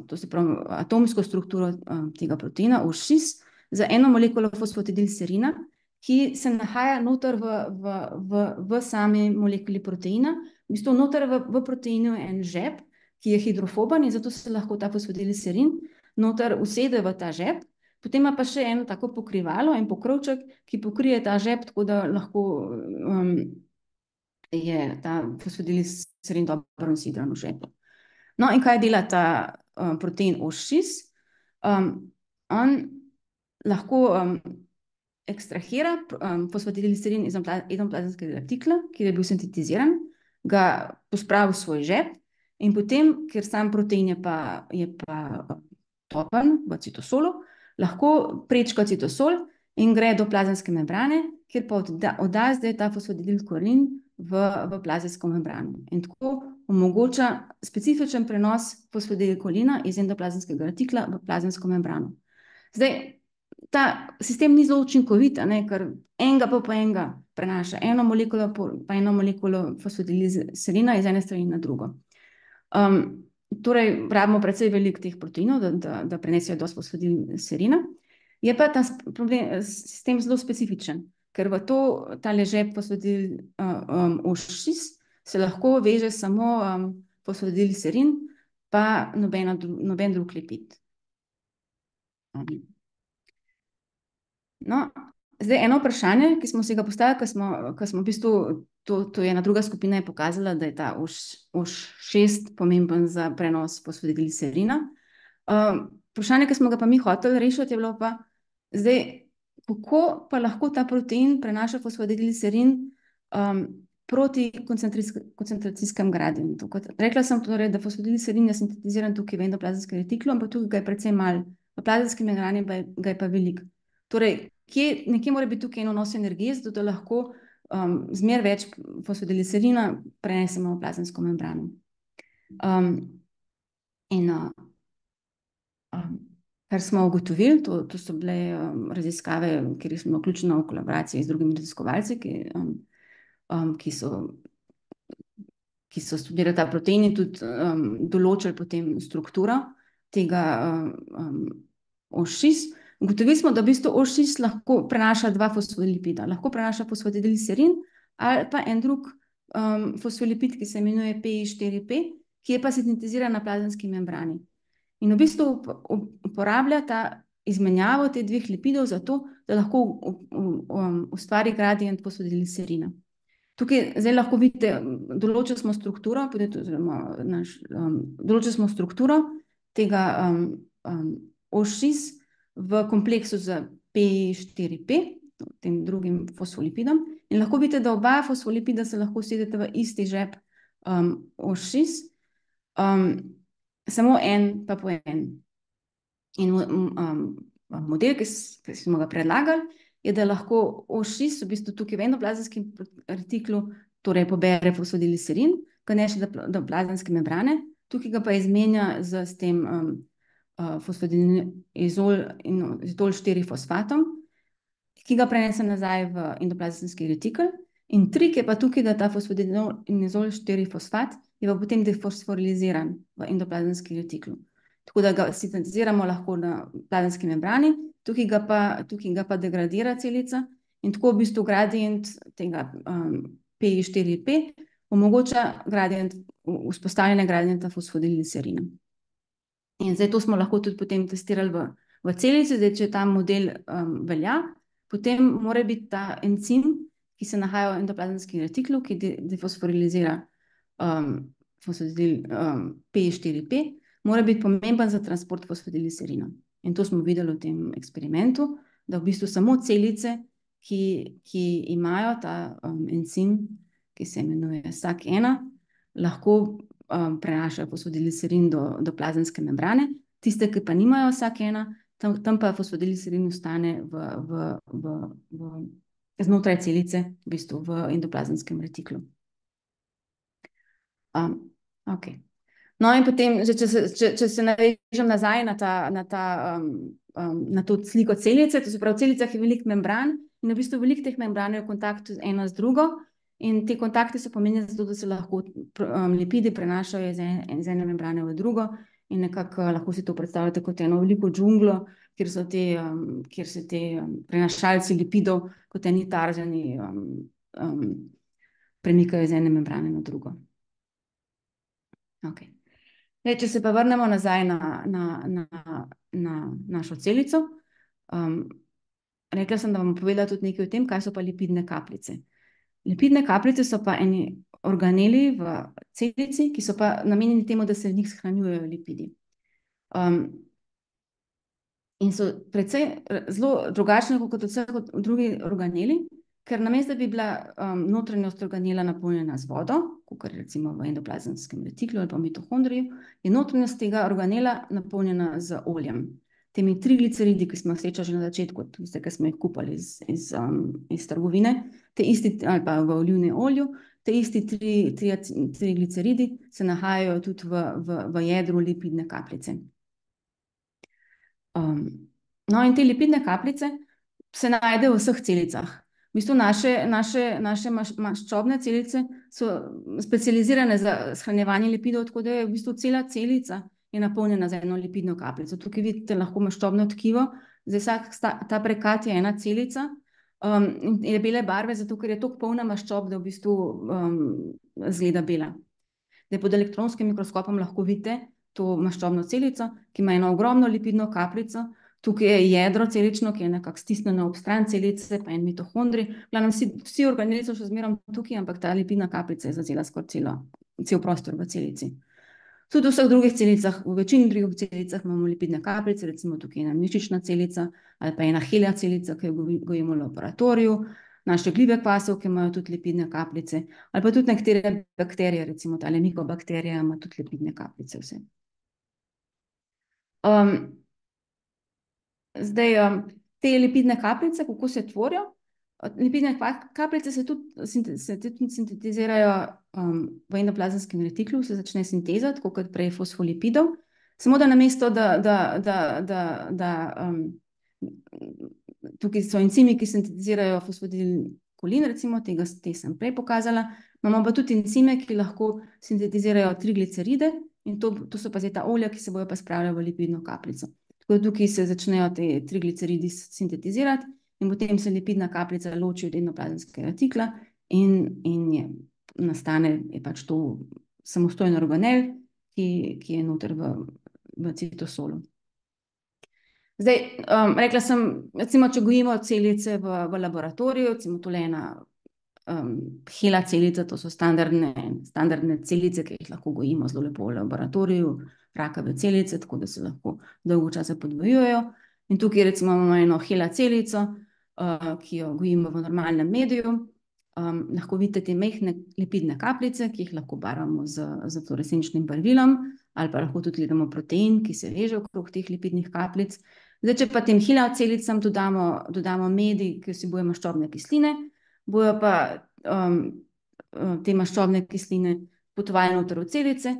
to se pravi, atomsko strukturo tega proteina, OŠ6, za eno molekulo fosfatidilserina, ki se nahaja noter v sami molekuli proteina. V bistvu noter v proteinu je en žep, ki je hidrofoben in zato se lahko ta fosfatidilserin noter usede v ta žep, potem ima pa še eno tako pokrivalo, en pokrovček, ki pokrije ta žep, tako da lahko je ta fosfatidilserin dobro usidran v žepu. No, in kaj dela ta protein OŠ6? On lahko ekstrahira fosfatidilcerin iz endoplazmskega retikla, ki je bil sintetiziran, ga pospravi v svoj žep in potem, ker sam protein je pa topen v citosolu, lahko prečka citosol in gre do plazemske membrane, kjer pa odda zdaj ta fosfatidilkolin v plazemsko membrano. In tako omogoča specifičen prenos fosfatidilkolina iz endoplazemskega retikla v plazemsko membrano. Zdaj, ta sistem ni zelo učinkovit, ker enega pa enega prenaša, eno molekulo fosfatidilserina iz ene strani na drugo. Torej, rabimo precej veliko teh proteinov, da prenesejo dosti fosfatidilserina. Je pa ta sistem zelo specifičen, ker v ta žep fosfatidil-OŠ se lahko veže samo fosfatidilserin, pa noben drug lipid. No, zdaj eno vprašanje, ki smo si ga postavili, ko smo v bistvu, to je ena druga skupina je pokazala, da je ta OŠ6 pomemben za prenos fosfatidilserina. Vprašanje, ki smo ga pa mi hoteli rešiti, je bilo pa, zdaj, kako pa lahko ta protein prenaša fosfatidilserin proti koncentracijskem gradientu. Rekla sem torej, da fosfatidilserin je sintetiziran tukaj v endoplazmskem retiklu, ampak tukaj ga je precej malo, v plazemski membrani ga je pa veliko. Torej, nekje mora biti tukaj eno vnos energije, zato da lahko zmer več fosfatidilserina prenesemo v plazemsko membrano. Kar smo ugotovili, to so bile raziskave, kjer smo vključeni v kolaboraciji z drugimi raziskovalci, ki so studirali ta protein in tudi določili potem strukturo tega OŠ6. Ugotovili smo, da v bistvu OŠ6 lahko prenaša dva fosfolipida. Lahko prenaša fosfatidilserin ali pa en drug fosfolipid, ki se imenuje PI4P, ki je pa sintetiziran na plazemski membrani. In v bistvu uporablja ta izmenjavo teh dveh lipidov zato, da lahko ustvari gradient fosfatidilserina. Tukaj zdaj lahko vidite, določili smo strukturo tega OŠ6 v kompleksu z PI4P, tem drugim fosfolipidom, in lahko vidite, da oba fosfolipida se lahko usedete v isti žep OŠ6, samo en pa po en. In model, ki smo ga predlagali, je, da lahko OŠ6 v bistvu tukaj v endoplazemskem retiklu torej pobere fosfatidilserin, ga nese do plazemske membrane, tukaj ga pa izmenja s tem fosfatidilizol 4-fosfatom, ki ga prenese nazaj v endoplazemski retikel. In trik je pa tukaj, da ta fosfatidilizol 4-fosfat je pa potem defosforiliziran v endoplazemski retiklu. Tako da ga sintetiziramo lahko na plazemski membrani, tukaj ga pa degradira celica in tako v bistvu gradient tega PI4P omogoča vzpostavljanje gradienta fosfatidilserina. In zdaj to smo lahko tudi potem testirali v celici, zdaj če ta model velja, potem mora biti ta encim, ki se nahaja v endoplazemskem retiklu, ki defosforilizira PI4P, mora biti pomemben za transport fosfatidilserina. In to smo videli v tem eksperimentu, da v bistvu samo celice, ki imajo ta encim, ki se imenuje SAC1, lahko prenašajo fosfatidilserin do plazemske membrane, tiste, ki pa nimajo SAC1, tam pa fosfatidilserin ostane znotraj celice, v bistvu v endoplazemskem retiklu. Ok. No in potem, če se navežem nazaj na to sliko celice, to se pravi, v celicah je veliko membran in v bistvu veliko teh membran je v kontaktu ena z drugo in te kontakti so pomembni zato, da se lahko lipidi prenašajo iz ene membrane v drugo in nekako lahko si to predstavljate kot eno veliko džunglo, kjer se te prenašalci lipidov kot eni tarzani premikajo iz ene membrane na drugo. Ok. Zdaj, če se pa vrnemo nazaj na našo celico, rekla sem, da vam povedala tudi nekaj o tem, kaj so pa lipidne kapljice. Lipidne kapljice so pa eni organeli v celici, ki so pa namenjeni temu, da se v njih shranjujejo lipidi. in so precej zelo drugačne kot vse drugi organeli, ker namesto, da bi bila notranjost organela napolnjena z vodo, kot recimo v endoplazmskem retiklu ali pa mitohondriju, je notranjost tega organela napolnjena z oljem. Temi trigliceridi, ki smo jih srečali že na začetku, tiste, ki smo jih kupali iz trgovine, te isti, ali pa v olivnem olju, te isti trigliceridi se nahajajo tudi v jedru lipidne kapljice. No, in te lipidne kapljice se najdejo v vseh celicah. V bistvu naše maščobne celice so specializirane za shranjevanje lipidov, tako da je v bistvu cela celica je napolnjena z eno lipidno kapljico. Tukaj vidite lahko maščobno tkivo, zdaj ta prekat je ena celica, je bele barve, zato ker je toliko polna maščob, da v bistvu izgleda bela. Zdaj pod elektronskim mikroskopom lahko vidite to maščobno celico, ki ima eno ogromno lipidno kapljico, tukaj je jedro celično, ki je nekako stisnjeno ob stran celice, pa en mitohondrij. Vsi organeli so še zmeraj tukaj, ampak ta lipidna kapljica je zazela skoraj cel prostor v celici. Tudi v vseh drugih celicah, v večini drugih celicah imamo lipidne kapljice, recimo tukaj ena mišična celica ali pa ena helija celica, ki jo gojimo v laboratoriju, naše glive kvasovke imajo tudi lipidne kapljice, ali pa tudi nekatere bakterije, recimo tale mikobakterija ima tudi lipidne kapljice vse. Zdaj, te lipidne kapljice, kako se tvorijo? Lipidne kapljice se tudi sintetizirajo v endoplazmskem retiklu, se začne sinteza, tako kot prej fosfolipidov, samo da namesto, tukaj so encimi, ki sintetizirajo fosfatidilkolin, recimo, te sem prej pokazala, imamo pa tudi encime, ki lahko sintetizirajo trigliceride, in to so pa zdaj ta olja, ki se bojo pa spravljali v lipidno kapljico. Tako da tukaj se začnejo te trigliceridi sintetizirati, in potem se lipidna kapljica loči od endoplazmskega retikla in nastane pač to samostojen organel, ki je noter v citosolu. Zdaj, rekla sem, recimo, če gojimo celice v laboratoriju, recimo tole ena hela celica, to so standardne celice, ki jih lahko gojimo zelo lepo v laboratoriju, rakave celice, tako da se lahko dolgo časa podvojujejo. In tukaj recimo imamo eno hela celico, ki jo gojimo v normalnem mediju. Lahko vidite te majhne lipidne kapljice, ki jih lahko barvamo z fluorescenčnim barvilom, ali pa lahko tudi gledamo protein, ki se veže okrog teh lipidnih kapljic. Zdaj, če pa tem hela celicam dodamo medij, ki vsebuje maščobne kisline, bojo pa te maščobne kisline potovale noter v celice,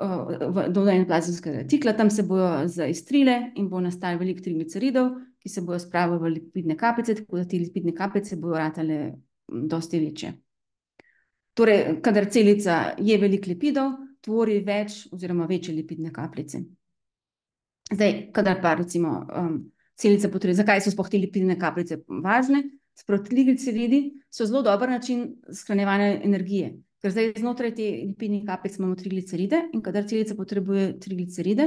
do endoplazmskega retikla, tam se bojo zaistrile in bo nastalo veliko trigliceridov, ki se bojo spravili v lipidne kapljice, tako da te lipidne kapljice bojo ratale dosti večje. Torej, kadar celica je veliko lipidov, tvori več oziroma večje lipidne kapljice. Zdaj, kadar pa recimo celica potrebuje, zakaj so sploh te lipidne kapljice važne? Trigliceridi so zelo dober način shranjevanja energije, ker zdaj znotraj te lipidnih kapljic imamo trigliceride in kadar celica potrebuje trigliceride,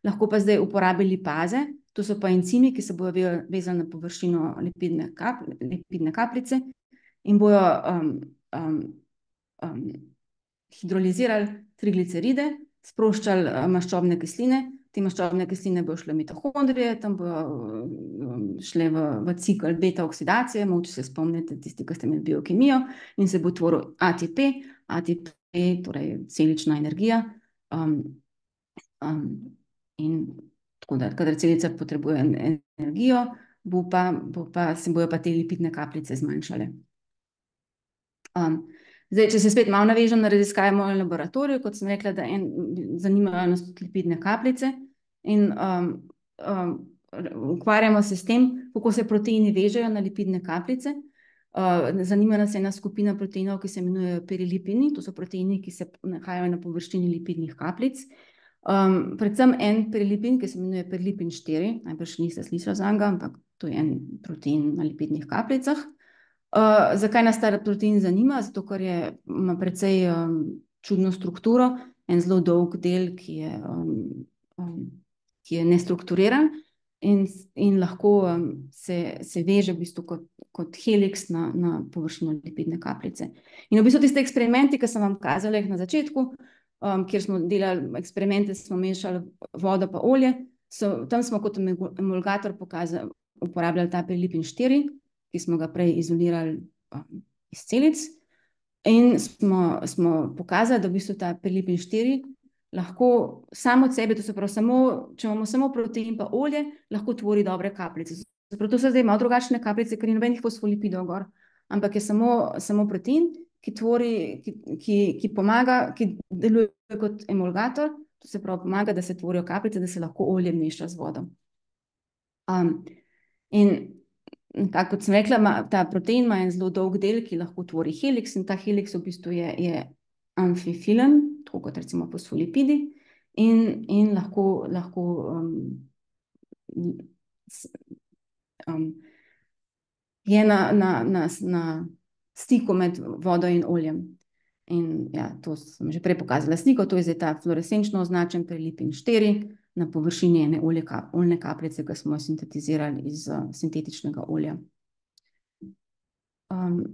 lahko pa zdaj uporabi lipaze, to so pa encimi, ki se bojo vezali na površino lipidne kapljice in bojo hidrolizirali trigliceride, sproščali maščobne kisline, te maščobne kisline bojo šle v mitohondrije, tam bojo šle v cikel beta oksidacije, mogoče se spomnite tisti, ki ste imeli biokemijo, in se bo tvoril ATP, torej celična energija, in tako da, kadar celica potrebuje energijo, se bojo pa te lipidne kapljice zmanjšale. Zdaj, če se spet malo navežem na raziskave v mojem laboratoriju, kot sem rekla, da zanimajo nas tudi lipidne kapljice in ukvarjamo se s tem, kako se proteini vežejo na lipidne kapljice. Zanima nas ena skupina proteinov, ki se imenujejo perilipini, to so proteini, ki se nahajajo na površini lipidnih kapljic. Predvsem en perilipin, ki se imenuje perilipin 4, najbrž niste slišali zanj, ampak to je en protein na lipidnih kapljicah. Zakaj nas ta protein zanima? Zato, ker ima precej čudno strukturo, en zelo dolg del, ki je nestrukturiran in lahko se veže v bistvu kot heliks na površino lipidne kapljice. In v bistvu tiste eksperimenti, ki sem vam kazala na začetku, kjer smo delali eksperimente, smo mešali vodo pa olje, tam smo kot emulgator uporabljali ta prilipin 4, ki smo ga prej izolirali iz celic, in smo pokazali, da v bistvu ta prilipin 4 lahko samo od sebe, to se pravi, če imamo samo protein pa olje, lahko tvori dobre kapljice. Zato so zdaj malo drugačne kapljice, ker ni nobenih fosfolipidov gor, ampak je samo protein, ki pomaga, ki deluje kot emulgator, to se pravi, pomaga, da se tvorijo kapljice, da se lahko olje meša z vodo. In kot sem rekla, ta protein ima en zelo dolg del, ki lahko tvori heliks, in ta heliks v bistvu je amfifilen, tako kot recimo fosfolipidi, in lahko je na stiku med vodo in oljem. In ja, to sem že prej pokazala sliko, to je zdaj ta fluorescenčno označen prilipin 4 na površini ene oljne kapljice, ki smo jo sintetizirali iz sintetičnega olja. In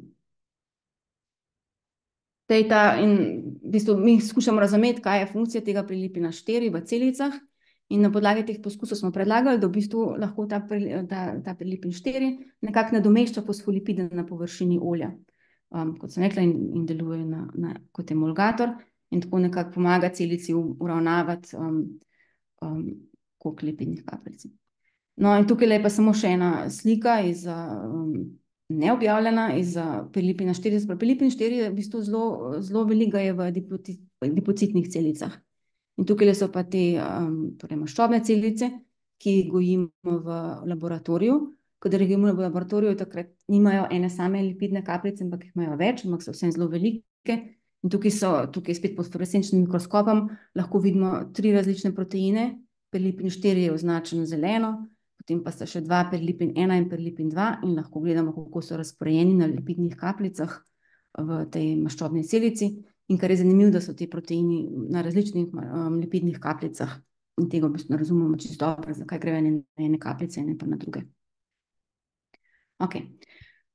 v bistvu mi skušamo razumeti, kaj je funkcija tega prilipina 4 v celicah, in na podlagi teh poskusov smo predlagali, da v bistvu lahko ta prilipin 4 nekako nadomešča fosfolipide na površini olja. Kot sem rekla, in deluje kot emulgator, in tako nekako pomaga celici uravnavati koliko lipidnih kapljic. No, in tukaj je pa samo še ena slika neobjavljena iz prilipina 4. Prilipin 4 je v bistvu zelo veliko je v lipocitnih celicah. In tukaj so pa te torej maščobne celice, ki jih gojimo v laboratoriju. Kadar jih gojimo v laboratoriju, takrat nimajo ene same lipidne kapljice, ampak jih imajo več, ampak so vsem zelo velike. In tukaj spet pod fluorescenčnim mikroskopom lahko vidimo 3 različne proteine. Prilipin 4 je označen zeleno, potem pa sta še 2, prilipin 1 in prilipin 2, in lahko gledamo, kako so razporejeni na lipidnih kapljicah v tej maščobni celici. In kar je zanimivo, da so ti proteini na različnih lipidnih kapljicah, in tega v bistvu ne razumemo čisto dobro, zakaj grejo na ene kapljice, ne pa na druge. Ok.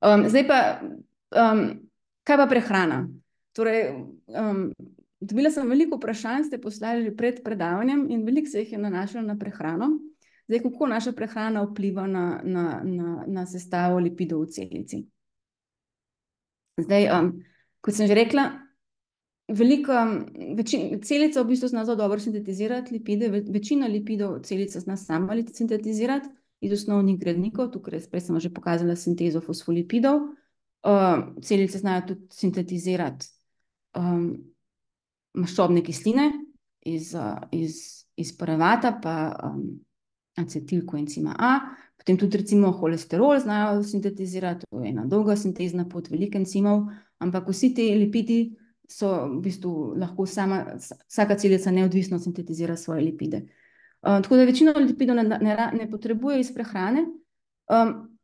Zdaj pa, kaj pa prehrana? Torej, dobila sem veliko vprašanj, ste poslali že pred predavanjem, in veliko se jih je nanašalo na prehrano. Zdaj, kako naša prehrana vpliva na sestavo lipidov v celici? Zdaj, kot sem že rekla, celica v bistvu zna zelo dobro sintetizirati lipide, večina lipidov celica zna sama sintetizirati iz osnovnih gradnikov, tukaj prej sem že pokazala sintezo fosfolipidov. Celice znajo tudi sintetizirati maščobne kisline iz prvata, pa acetilkoencima A, potem tudi recimo holesterol znajo sintetizirati, to je ena dolga sintezna pot, veliko encimov, ampak vsi ti lipidi so v bistvu lahko vsaka celica neodvisno sintetizira svoje lipide. Tako da večino lipidov ne potrebuje iz prehrane.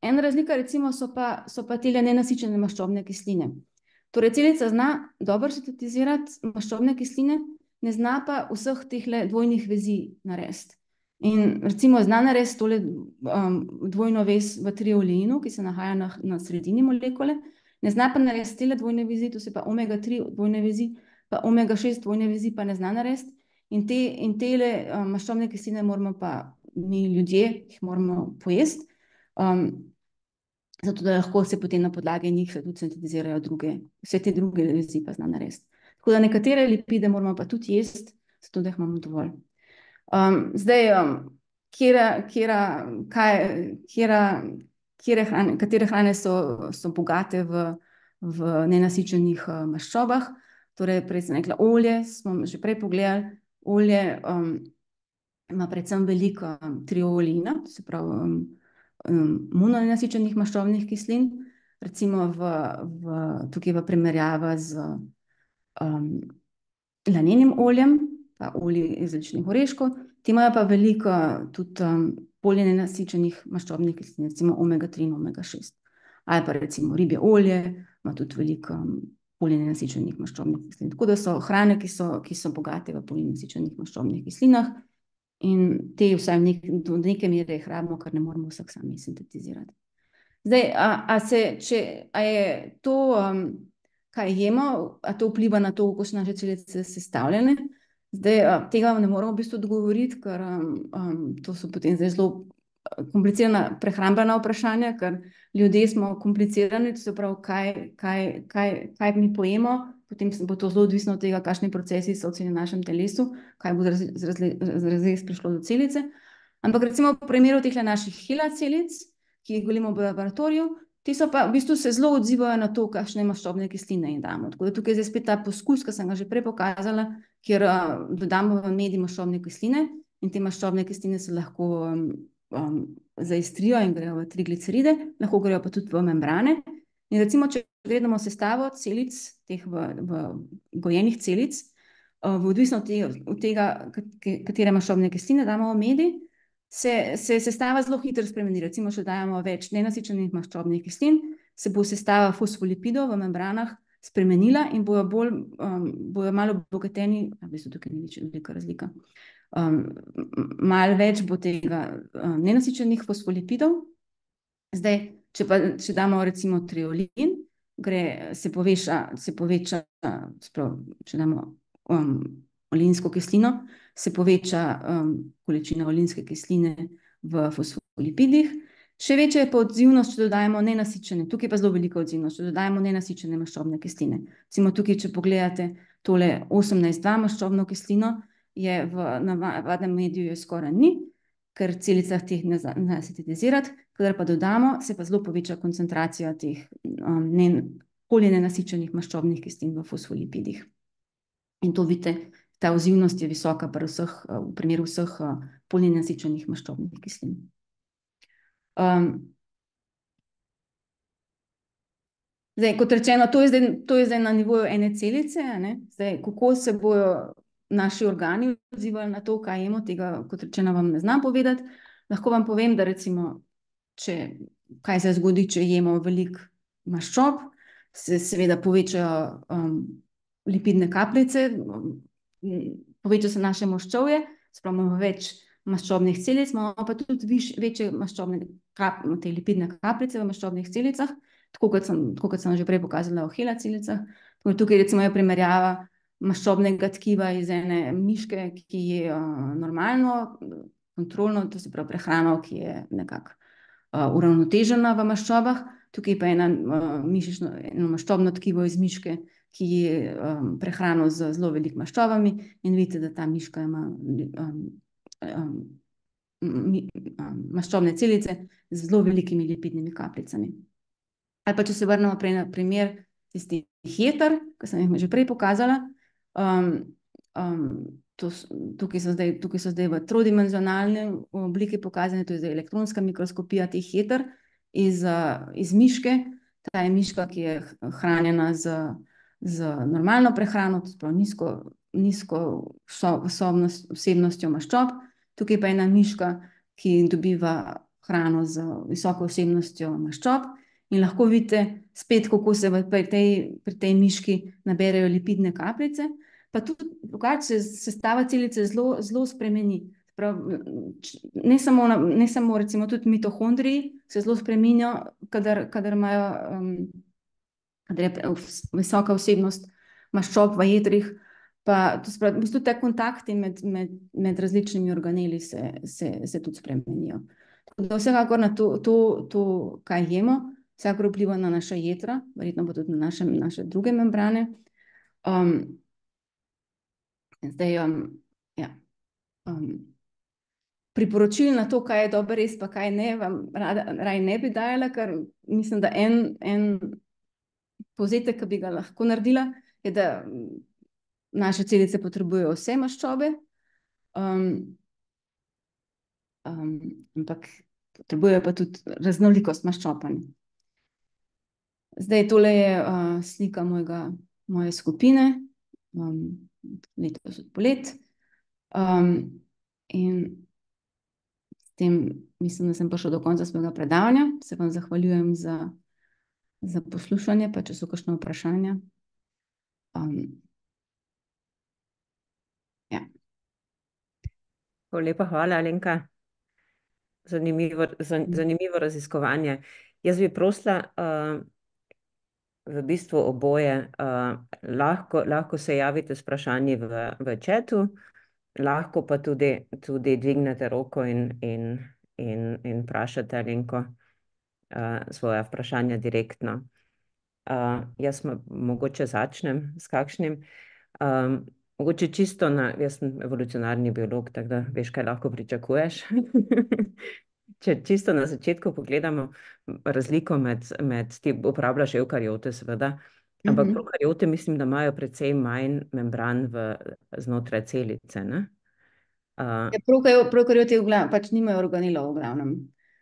Ena razlika recimo so pa tele nenasičene maščobne kisline. Torej, celica zna dobro sintetizirati maščobne kisline, ne zna pa vseh tehle dvojnih vezi narediti. In recimo zna narediti tole dvojno vez v trioleinu, ki se nahaja na sredini molekule, ne zna pa narediti tele dvojne vezi, to se pa omega-3 dvojne vezi, pa omega-6 dvojne vezi pa ne zna narediti. In tele maščobne kisline moramo pa mi ljudje, jih moramo pojesti, zato da lahko se potem na podlagi njih se tudi sintetizirajo vse te druge vezi pa zna narediti. Tako da nekatere lipide moramo pa tudi jesti, zato da jih imamo dovolj. Zdaj, katere hrane so bogate v nenasičenih maščobah. Torej, prej sem rekla, olje smo že prej pogledali. Olje ima predvsem veliko trioleina, to se pravi mononenasičenih maščobnih kislin, recimo tukaj v primerjava z lanenim oljem, pa olji iz različnih oreškov, ti imajo pa veliko tudi polinenasičenih maščobnih kislin, recimo omega-3 in omega-6. Ali pa recimo ribje olje, ima tudi veliko polinenasičenih maščobnih kislin. Tako da so hrane, ki so bogate v polinenasičenih maščobnih kislinah, in te vsaj do neke mere jih rabimo, ker ne moramo vsak sami sintetizirati. Zdaj, a je to, kaj jemo, a to vpliva na to, kako so naše celice sestavljene? Zdaj, tega vam ne moramo v bistvu odgovoriti, ker to so potem zdaj zelo komplicirana prehrambena vprašanja, ker ljudje smo komplicirani, to se pravi, kaj mi pojemo, potem bo to zelo odvisno od tega, kakšni procesi so v našem telesu, kaj bo razrez prišlo do celice. Ampak recimo v primeru teh naših HeLa celic, ki jih golimo v laboratoriju, ti so pa v bistvu se zelo odzivajo na to, kakšne maščobne kisline jim damo. Tako da tukaj je zdaj spet ta poskus, ki sem ga že prej pokazala, kjer dodamo v medi maščobne kisline in te maščobne kisline se lahko zaistrijo in grejo v trigliceride, lahko grejo pa tudi v membrane. In recimo, če gledamo sestavo celic, teh v gojenih celic, v odvisno od tega, katere maščobne kisline damo v medi, se sestava zelo hitro spremeni. Recimo, če dajemo več nenasičenih maščobnih kislin, se bo sestava fosfolipidov v membranah spremenila in bojo malo obogateni, v bistvu tukaj ni nič velika razlika, malo več bo tega nenasičenih fosfolipidov. Zdaj, če damo recimo triolin, se poveča, če damo olinsko kislino, se poveča količina olinske kisline v fosfolipidih. Še večja je pa odzivnost, če dodajemo nenasičene, tukaj pa zelo velika odzivnost, če dodajemo nenasičene maščobne kisline. Recimo tukaj, če pogledate tole 18,2 maščobno kislino, je v navadnem mediju je skoraj ni, ker v celicah teh ne zna sintetizirati, kadar pa dodamo, se pa zelo poveča koncentracija teh polinenasičenih maščobnih kislin v fosfolipidih. In to vidite, ta odzivnost je visoka v primeru vseh polinenasičenih maščobnih kislin. Zdaj, kot rečeno, to je zdaj na nivoju ene celice, ne? Zdaj, kako se bojo naši organi odzivali na to, kaj jemo, tega, kot rečeno, vam ne znam povedati. Lahko vam povem, da recimo, kaj se zgodi, če jemo veliko maščob, se seveda povečajo lipidne kapljice, poveča se naše maščobje, imamo več maščobnih celic, imamo pa tudi večje maščobne te lipidne kapljice v maščobnih celicah, tako kot sem že prej pokazala o HeLa celicah. Tukaj recimo je primerjava maščobnega tkiva iz ene miške, ki je normalno, kontrolno, to se pravi prehrano, ki je nekako uravnotežena v maščobah, tukaj pa eno maščobno tkivo iz miške, ki je prehrano z zelo veliko maščobami in vidite, da ta miška ima maščobne celice z zelo velikimi lipidnimi kapljicami. Ali pa če se vrnemo prej na primer tisti heter, ki sem jih že prej pokazala, tukaj so zdaj v trodimenzionalni obliki pokazane, to je zdaj elektronska mikroskopija teh heter iz miške. Ta je miška, ki je hranjena z normalno prehrano, to je nizko vsebnostjo maščob. Tukaj pa je ena miška, ki dobiva hrano z visoko vsebnostjo maščob in lahko vidite spet, kako se pri tej miški naberejo lipidne kapljice, pa tudi drugače se sestava celice zelo spremeni. Ne samo recimo tudi mitohondriji se zelo spremenijo, kadar je visoka vsebnost maščob v jedrih, pa v bistvu te kontakti med različnimi organeli se tudi spremenijo. Tako da vsekakor na to, kaj jemo, vsekakor vpliva na naša jedra, verjetno pa tudi na naše druge membrane. Zdaj, ja, priporočil na to, kaj je dobro res pa kaj ne, vam raje ne bi dajala, ker mislim, da en povzetek, ki bi ga lahko naredila, je, da naše celice potrebujejo vse maščobe, ampak potrebujejo pa tudi raznolikost maščob. Zdaj, tole je slika moje skupine, letos od polet. In s tem mislim, da sem prišla do konca svojega predavanja. Se vam zahvaljujem za poslušanje, pa če so kakšne vprašanja. Ja. Lepa hvala, Alenka. Zanimivo raziskovanje. Jaz bi prosila v bistvu oboje. Lahko se javite s vprašanji v chatu, lahko pa tudi dvignete roko in vprašate Alenko svoja vprašanja direktno. Jaz mogoče začnem s kakšnim. Mogoče čisto jaz sem evolucionarni biolog, tako da veš, kaj lahko pričakuješ. Če čisto na začetku pogledamo razliko ti uporabljaš eukariote, seveda, ampak prokariote mislim, da imajo precej manj membran znotraj celice, ne? Prokarioti pač nimajo organelov v glavnem.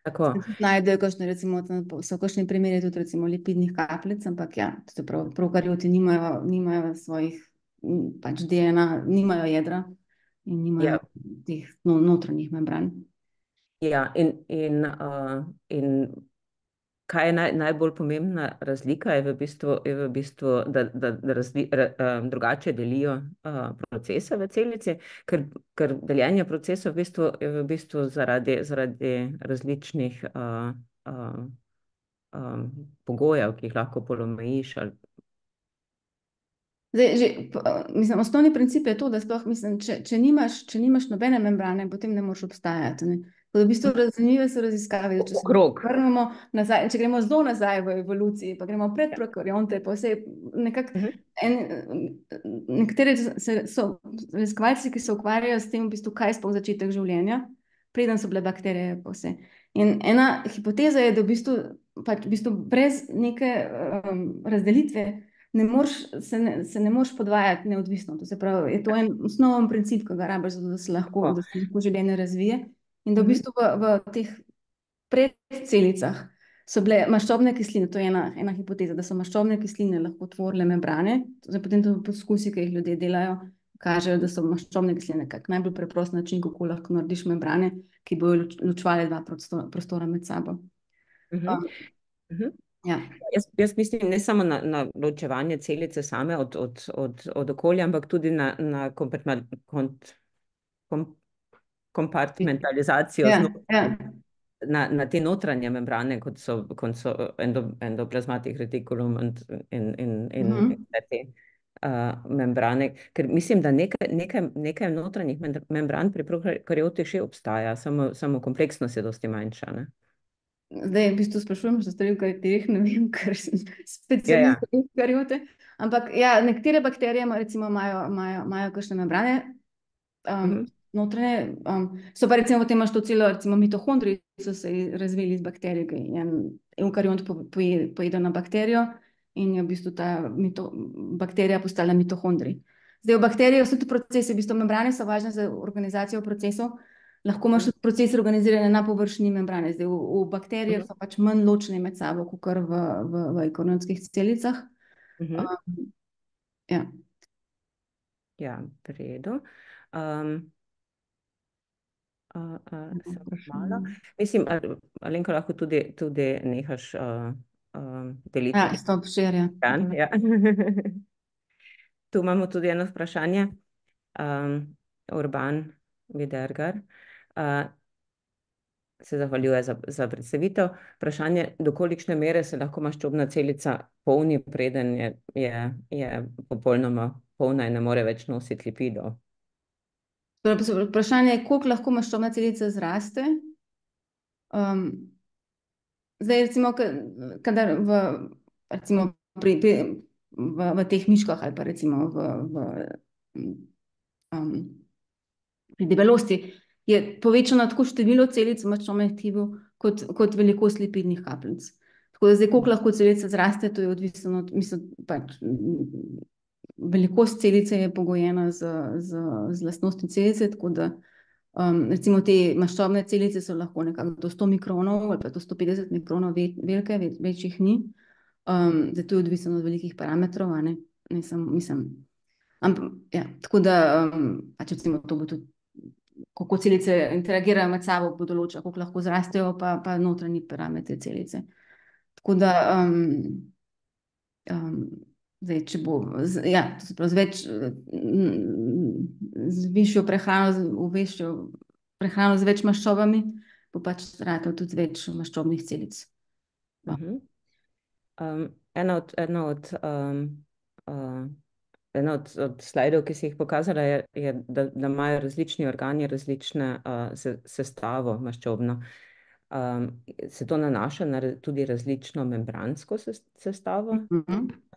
Tako. Najdejo kakšne, recimo, so kakšni primeri tudi recimo lipidnih kapljic, ampak ja, prokarioti nimajo svojih pač DNA, nimajo jedra in nimajo teh notranjih membran. Ja, in kaj je najbolj pomembna razlika, je v bistvu, da drugače delijo procese v celici, ker deljenje procesov je v bistvu zaradi različnih pogojev, ki jih lahko polomejiš ali. Zdaj, mislim, osnovni princip je to, da sploh, mislim, če nimaš nobene membrane, potem ne moreš obstajati, ne. Tako da v bistvu zanimive so raziskave, če se vrnemo nazaj, če gremo zelo nazaj v evoluciji, pa gremo pred prokarionte, pa vse nekako nekateri raziskovalci, ki se ukvarjajo s tem, v bistvu, kaj je sploh začetek življenja, preden so bile bakterije pa vse. In ena hipoteza je, da v bistvu brez neke razdelitve se ne moreš podvajati neodvisno. To se pravi, je to en osnoven princip, ki ga rabiš, da se lahko življenje razvije. In da v bistvu v teh predcelicah so bile maščobne kisline, to je ena hipoteza, da so maščobne kisline lahko tvorile membrane. Potem tudi poskusi, ki jih ljudje delajo, kažejo, da so maščobne kisline kak najbolj preprost način, kako lahko narediš membrane, ki bojo ločevale dva prostora med sabo. Ja. Jaz mislim ne samo na ločevanje celice same od okolja, ampak tudi na kompartmentalizacijo na te notranje membrane, kot so endoplazmatik retikulum in te membrane, ker mislim, da nekaj notranjih membran pri prokariotih še obstaja, samo kompleksnost je dosti manjša, ne? Zdaj, v bistvu sprašujem, če ste v katerih, ne vem, ker sem specialist v eukariote, ampak ja, nekatere bakterije recimo imajo kakšne membrane notranje, so pa recimo potem imaš to celo, recimo mitohondriji so se razvili iz bakterij, en eukariont pojedo na bakterijo in je v bistvu ta bakterija postala mitohondrij. Zdaj, v bakterijah so tudi procesi, v bistvu membrane so važne za organizacijo procesov, lahko imaš tudi procese organizirane na površini membrane. Zdaj, v bakterijah so pač manj ločene med sabo, kakor v eukarionskih celicah. Ja. Ja, v redu. Samo malo. Mislim, Alenka, lahko tudi nehaš deliti. Ja, stop share, ja. Tu imamo tudi eno vprašanje. Urban Vidergar se zahvaljuje za predstavitev. Vprašanje, do kolikšne mere se lahko maščobna celica polni, preden je popolnoma polna in ne more več nositi lipidov. Vprašanje je, koliko lahko maščobna celica zraste. Zdaj, recimo, kadar v teh miškah ali pa recimo pri debelosti je povečano tako število celic v maščobnem tkivu kot velikost lipidnih kapljic. Tako da zdaj, koliko lahko celica zraste, to je odvisno od, mislim, pač velikost celice je pogojena z lastnostmi celice, tako da recimo te maščobne celice so lahko nekako do 100 mikronov ali pa do 150 mikronov velike, večjih ni. Zdaj, to je odvisno od velikih parametrov, a ne, mislim, ja, tako da pač recimo to bo tudi, kako celice interagirajo med sabo, bo določa, koliko lahko zrastejo, pa notranji parametri celice. Tako da zdaj, če bo, ja, to se pravi, z višjo prehrano, prehrano z več maščobami, bo pač ratal tudi več maščobnih celic. uh, ena od slajdov, ki si jih pokazala, je da imajo različni organi različne sestavo maščobno. Se to nanaša na tudi različno membransko sestavo?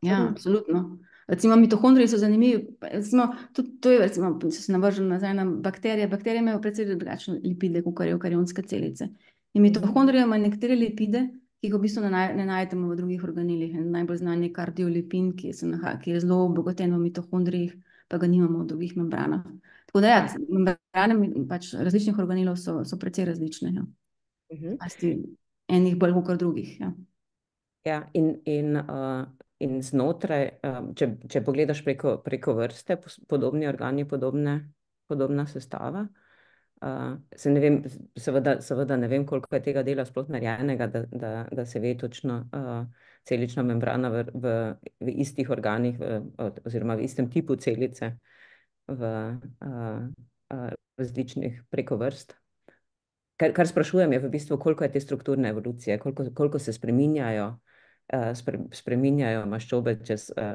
Ja, absolutno. Recimo mitohondriji so zanimivi. Recimo, tudi to je, recimo, če se navržem nazaj na bakterije. Bakterije imajo precej drugačne lipide, kot eukarionske celice. In mitohondrije imajo nekatere lipide, ki jih v bistvu ne najdemo v drugih organilih. En najbolj znan je kardiolipin, ki je zelo obogaten v mitohondrijih, pa ga nimamo v drugih membranah. Tako da ja, membrane pač različnih organelov so precej različne. Ja. Enih bolj kot drugih. Ja. Ja, in znotraj, če pogledaš preko vrste, podobni organi, podobna sestava. Se ne vem, seveda ne vem, koliko je tega dela sploh narejenega, da se ve točno celična membrana v istih organih oziroma v istem tipu celice v različnih preko vrst. Kar sprašujem je v bistvu, koliko je te strukturne evolucije, koliko se spreminjajo maščobe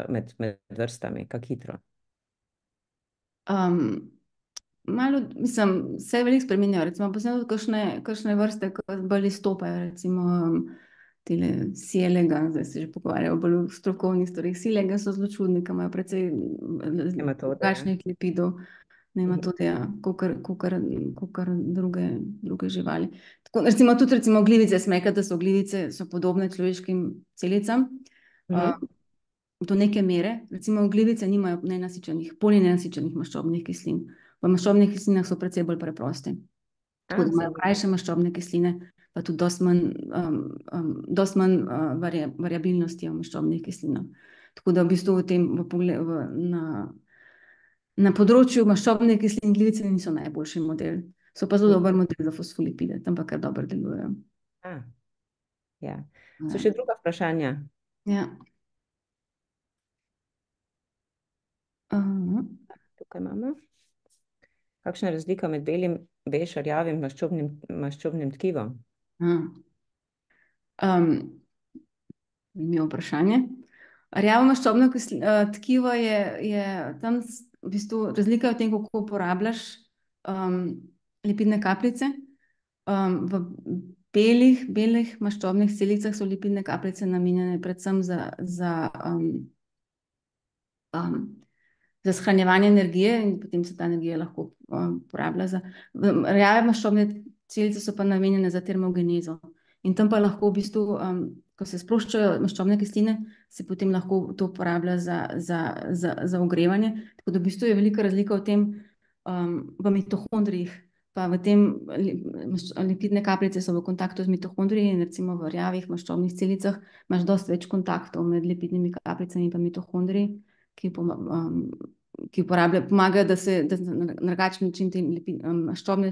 med vrstami, kako hitro. Malo, mislim, se veliko spreminjajo, recimo posebno kakšne vrste, ki bolj izstopajo, recimo tele silega, zdaj se že pogovarjajo bolj v strokovnih stvareh, silega so zelo čudni, ki imajo precej drugačnih lipidov, nematode, kakor druge živali. Tako, recimo tudi glivice, sem rekla, da so glivice podobne človeškim celicam, do neke mere. Recimo glivice nimajo polinenasičenih maščobnih kislin. V maščobnih kislinah so precej bolj preproste. Tako da imajo krajše maščobne kisline, pa tudi dosti manj variabilnosti v maščobnih kislinah. Tako da v bistvu na področju maščobnih kislin glivice niso najboljši model. So pa zelo dober model za fosfolipide, tam pa kar dobro delujejo. Ja. So še druga vprašanja? Ja. Tukaj imamo. Kakšna je razlika med bež rjavim maščobnim tkivom? Zanimivo vprašanje. Rjavo maščobno tkivo je tam v bistvu razlika v tem, kako uporabljaš lipidne kapljice. V belih maščobnih celicah so lipidne kapljice namenjene predvsem za shranjevanje energije in potem se ta energija lahko uporablja rjave maščobne celice so pa namenjene za termogenezo. In tam pa lahko v bistvu, ko se sproščajo maščobne kisline, se potem lahko to uporablja za ogrevanje. Tako da v bistvu je velika razlika v tem, v mitohondrijih, pa v tem lipidne kapljice so v kontaktu z mitohondriji in recimo v rjavih maščobnih celicah imaš dosti več kontaktov med lipidnimi kapljicami in pa mitohondriji, ki pomagajo, da se na drugačen način te maščobne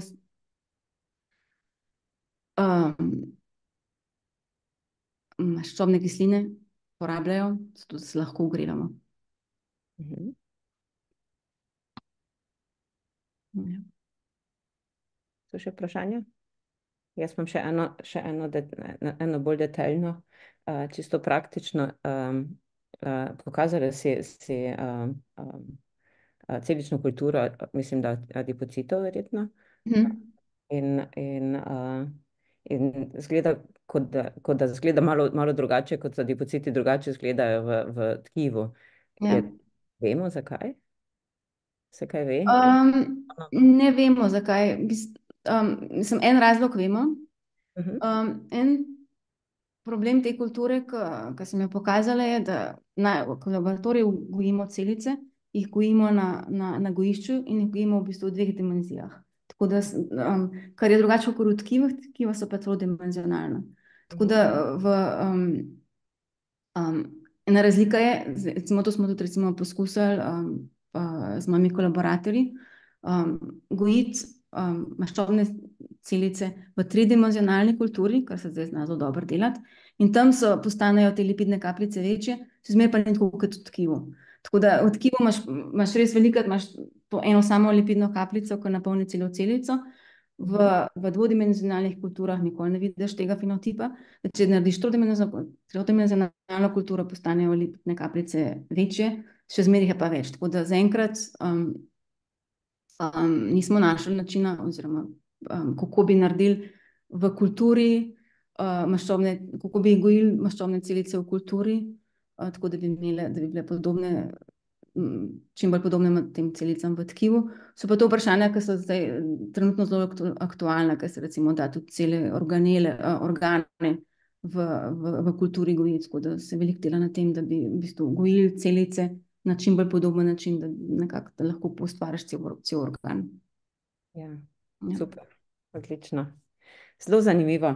maščobne kisline porabljajo, zato da se lahko ogrevamo. So še vprašanja? Jaz imam še eno bolj detaljno, čisto praktično. Pokazala si celično kulturo, mislim, da adipocitov verjetno. In zgleda, kot da zgleda malo drugače, kot adipociti drugače izgledajo v tkivu. Vemo, zakaj? Se kaj ve? Ne vemo, zakaj. Mislim, en razlog vemo. En problem te kulture, ki sem jo pokazala, je, da v laboratoriju gojimo celice, jih gojimo na gojišču in jih gojimo v bistvu v 2 dimenzijah. Tako da, kar je drugače kot v tkivih, tkiva so pa trodimenzionalna. Tako da ena razlika je, recimo to smo tudi poskusili z mojimi kolaboratorji, gojiti maščobne celice v 3-dimenzionalni kulturi, kar se zdaj zna zelo dobro delati, in tam postanejo te lipidne kapljice večje, še zmeraj pa ni tako kot v tkivu. Tako da v tkivu imaš res velikokrat, imaš to eno samo lipidno kapljico, ki napolni celo celico, v dvodimenzionalnih kulturah nikoli ne vidiš tega fenotipa. Če narediš trodimenzionalno kulturo, postanejo lipidne kapljice večje, še zmeraj je pa več. Tako da zaenkrat nismo našli načina, oziroma kako bi naredili v kulturi kako bi gojili maščobne celice v kulturi, tako da bi bile podobne, čim bolj podobne tem celicam v tkivu. So pa to vprašanja, ki so zdaj trenutno zelo aktualna, ker se recimo da tudi cele organe v kulturi gojiti, tako da se veliko dela na tem, da bi v bistvu gojili celice na čim bolj podoben način, da lahko postvariš cel organ. Ja, super, odlično. Zelo zanimivo.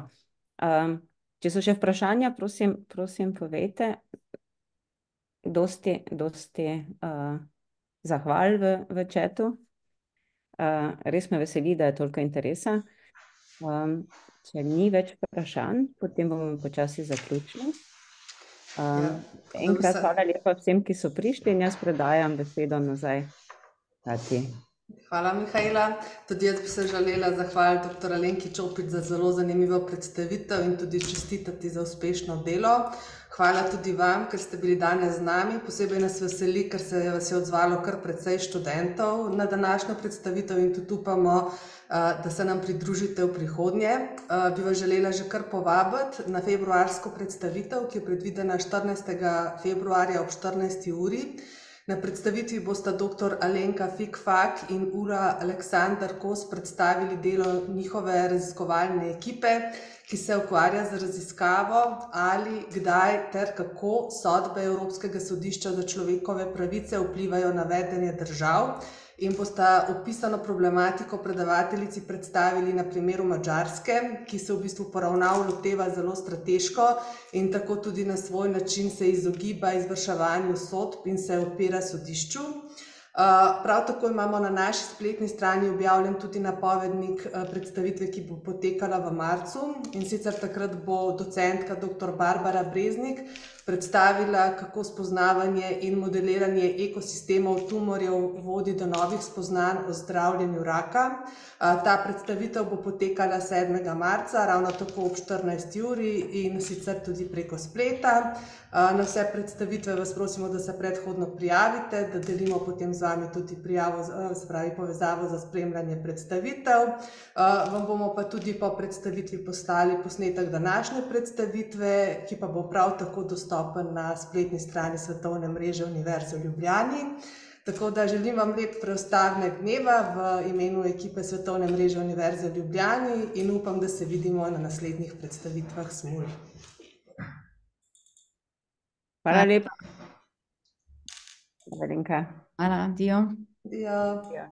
Če so še vprašanja, prosim povejte. Dosti zahval v čatu. Res me veseli, da je toliko interesa. Če ni več vprašanj, potem bomo počasi zaključili. Enkrat hvala lepa vsem, ki so prišli, in jaz predajam besedo nazaj Katji. Hvala, Mihaela. Tudi jaz bi se želela zahvaliti dr. Alenki Čopič za zelo zanimivo predstavitev in tudi čestitati za uspešno delo. Hvala tudi vam, ker ste bili danes z nami. Posebej nas veseli, ker se vas je odzvalo kar precej študentov na današnjo predstavitev in tudi upamo, da se nam pridružite v prihodnje. Bi vas želela že kar povabiti na februarsko predstavitev, ki je predvidena 14. februarja ob 14. uri. Na predstavitvi bosta dr. Alenka Fikfak in Ura Aleksandar Kos predstavili delo njihove raziskovalne ekipe, ki se ukvarja z raziskavo, ali, kdaj ter kako sodbe Evropskega sodišča za človekove pravice vplivajo na vedenje držav, in bosta opisano problematiko predavateljici predstavili na primeru Madžarske, ki se v bistvu poravnav loteva zelo strateško in tako tudi na svoj način se izogiba izvrševanju sodb in se opira sodišču. Prav tako imamo na naši spletni strani objavljen tudi napovednik predstavitve, ki bo potekala v marcu, in sicer takrat bo docentka dr. Barbara Breznik predstavila, kako spoznavanje in modeliranje ekosistemov tumorjev vodi do novih spoznanj o zdravljenju raka. Ta predstavitev bo potekala 7. marca, ravno tako ob 14. uri in sicer tudi preko spleta. Na vse predstavitve vas prosimo, da se predhodno prijavite, da delimo potem z vami tudi prijavo, se pravi povezavo za spremljanje predstavitev. Vam bomo pa tudi po predstavitvi poslali posnetek današnje predstavitve, ki pa bo prav tako dostopen na spletni strani Svetovne mreže Univerze v Ljubljani. Tako da želim vam lep preostanek dneva v imenu ekipe Svetovne mreže Univerze v Ljubljani in upam, da se vidimo na naslednjih predstavitvah SMUL. Hvala lepa. Hvala, Alenka. Hvala, Dio. Dio.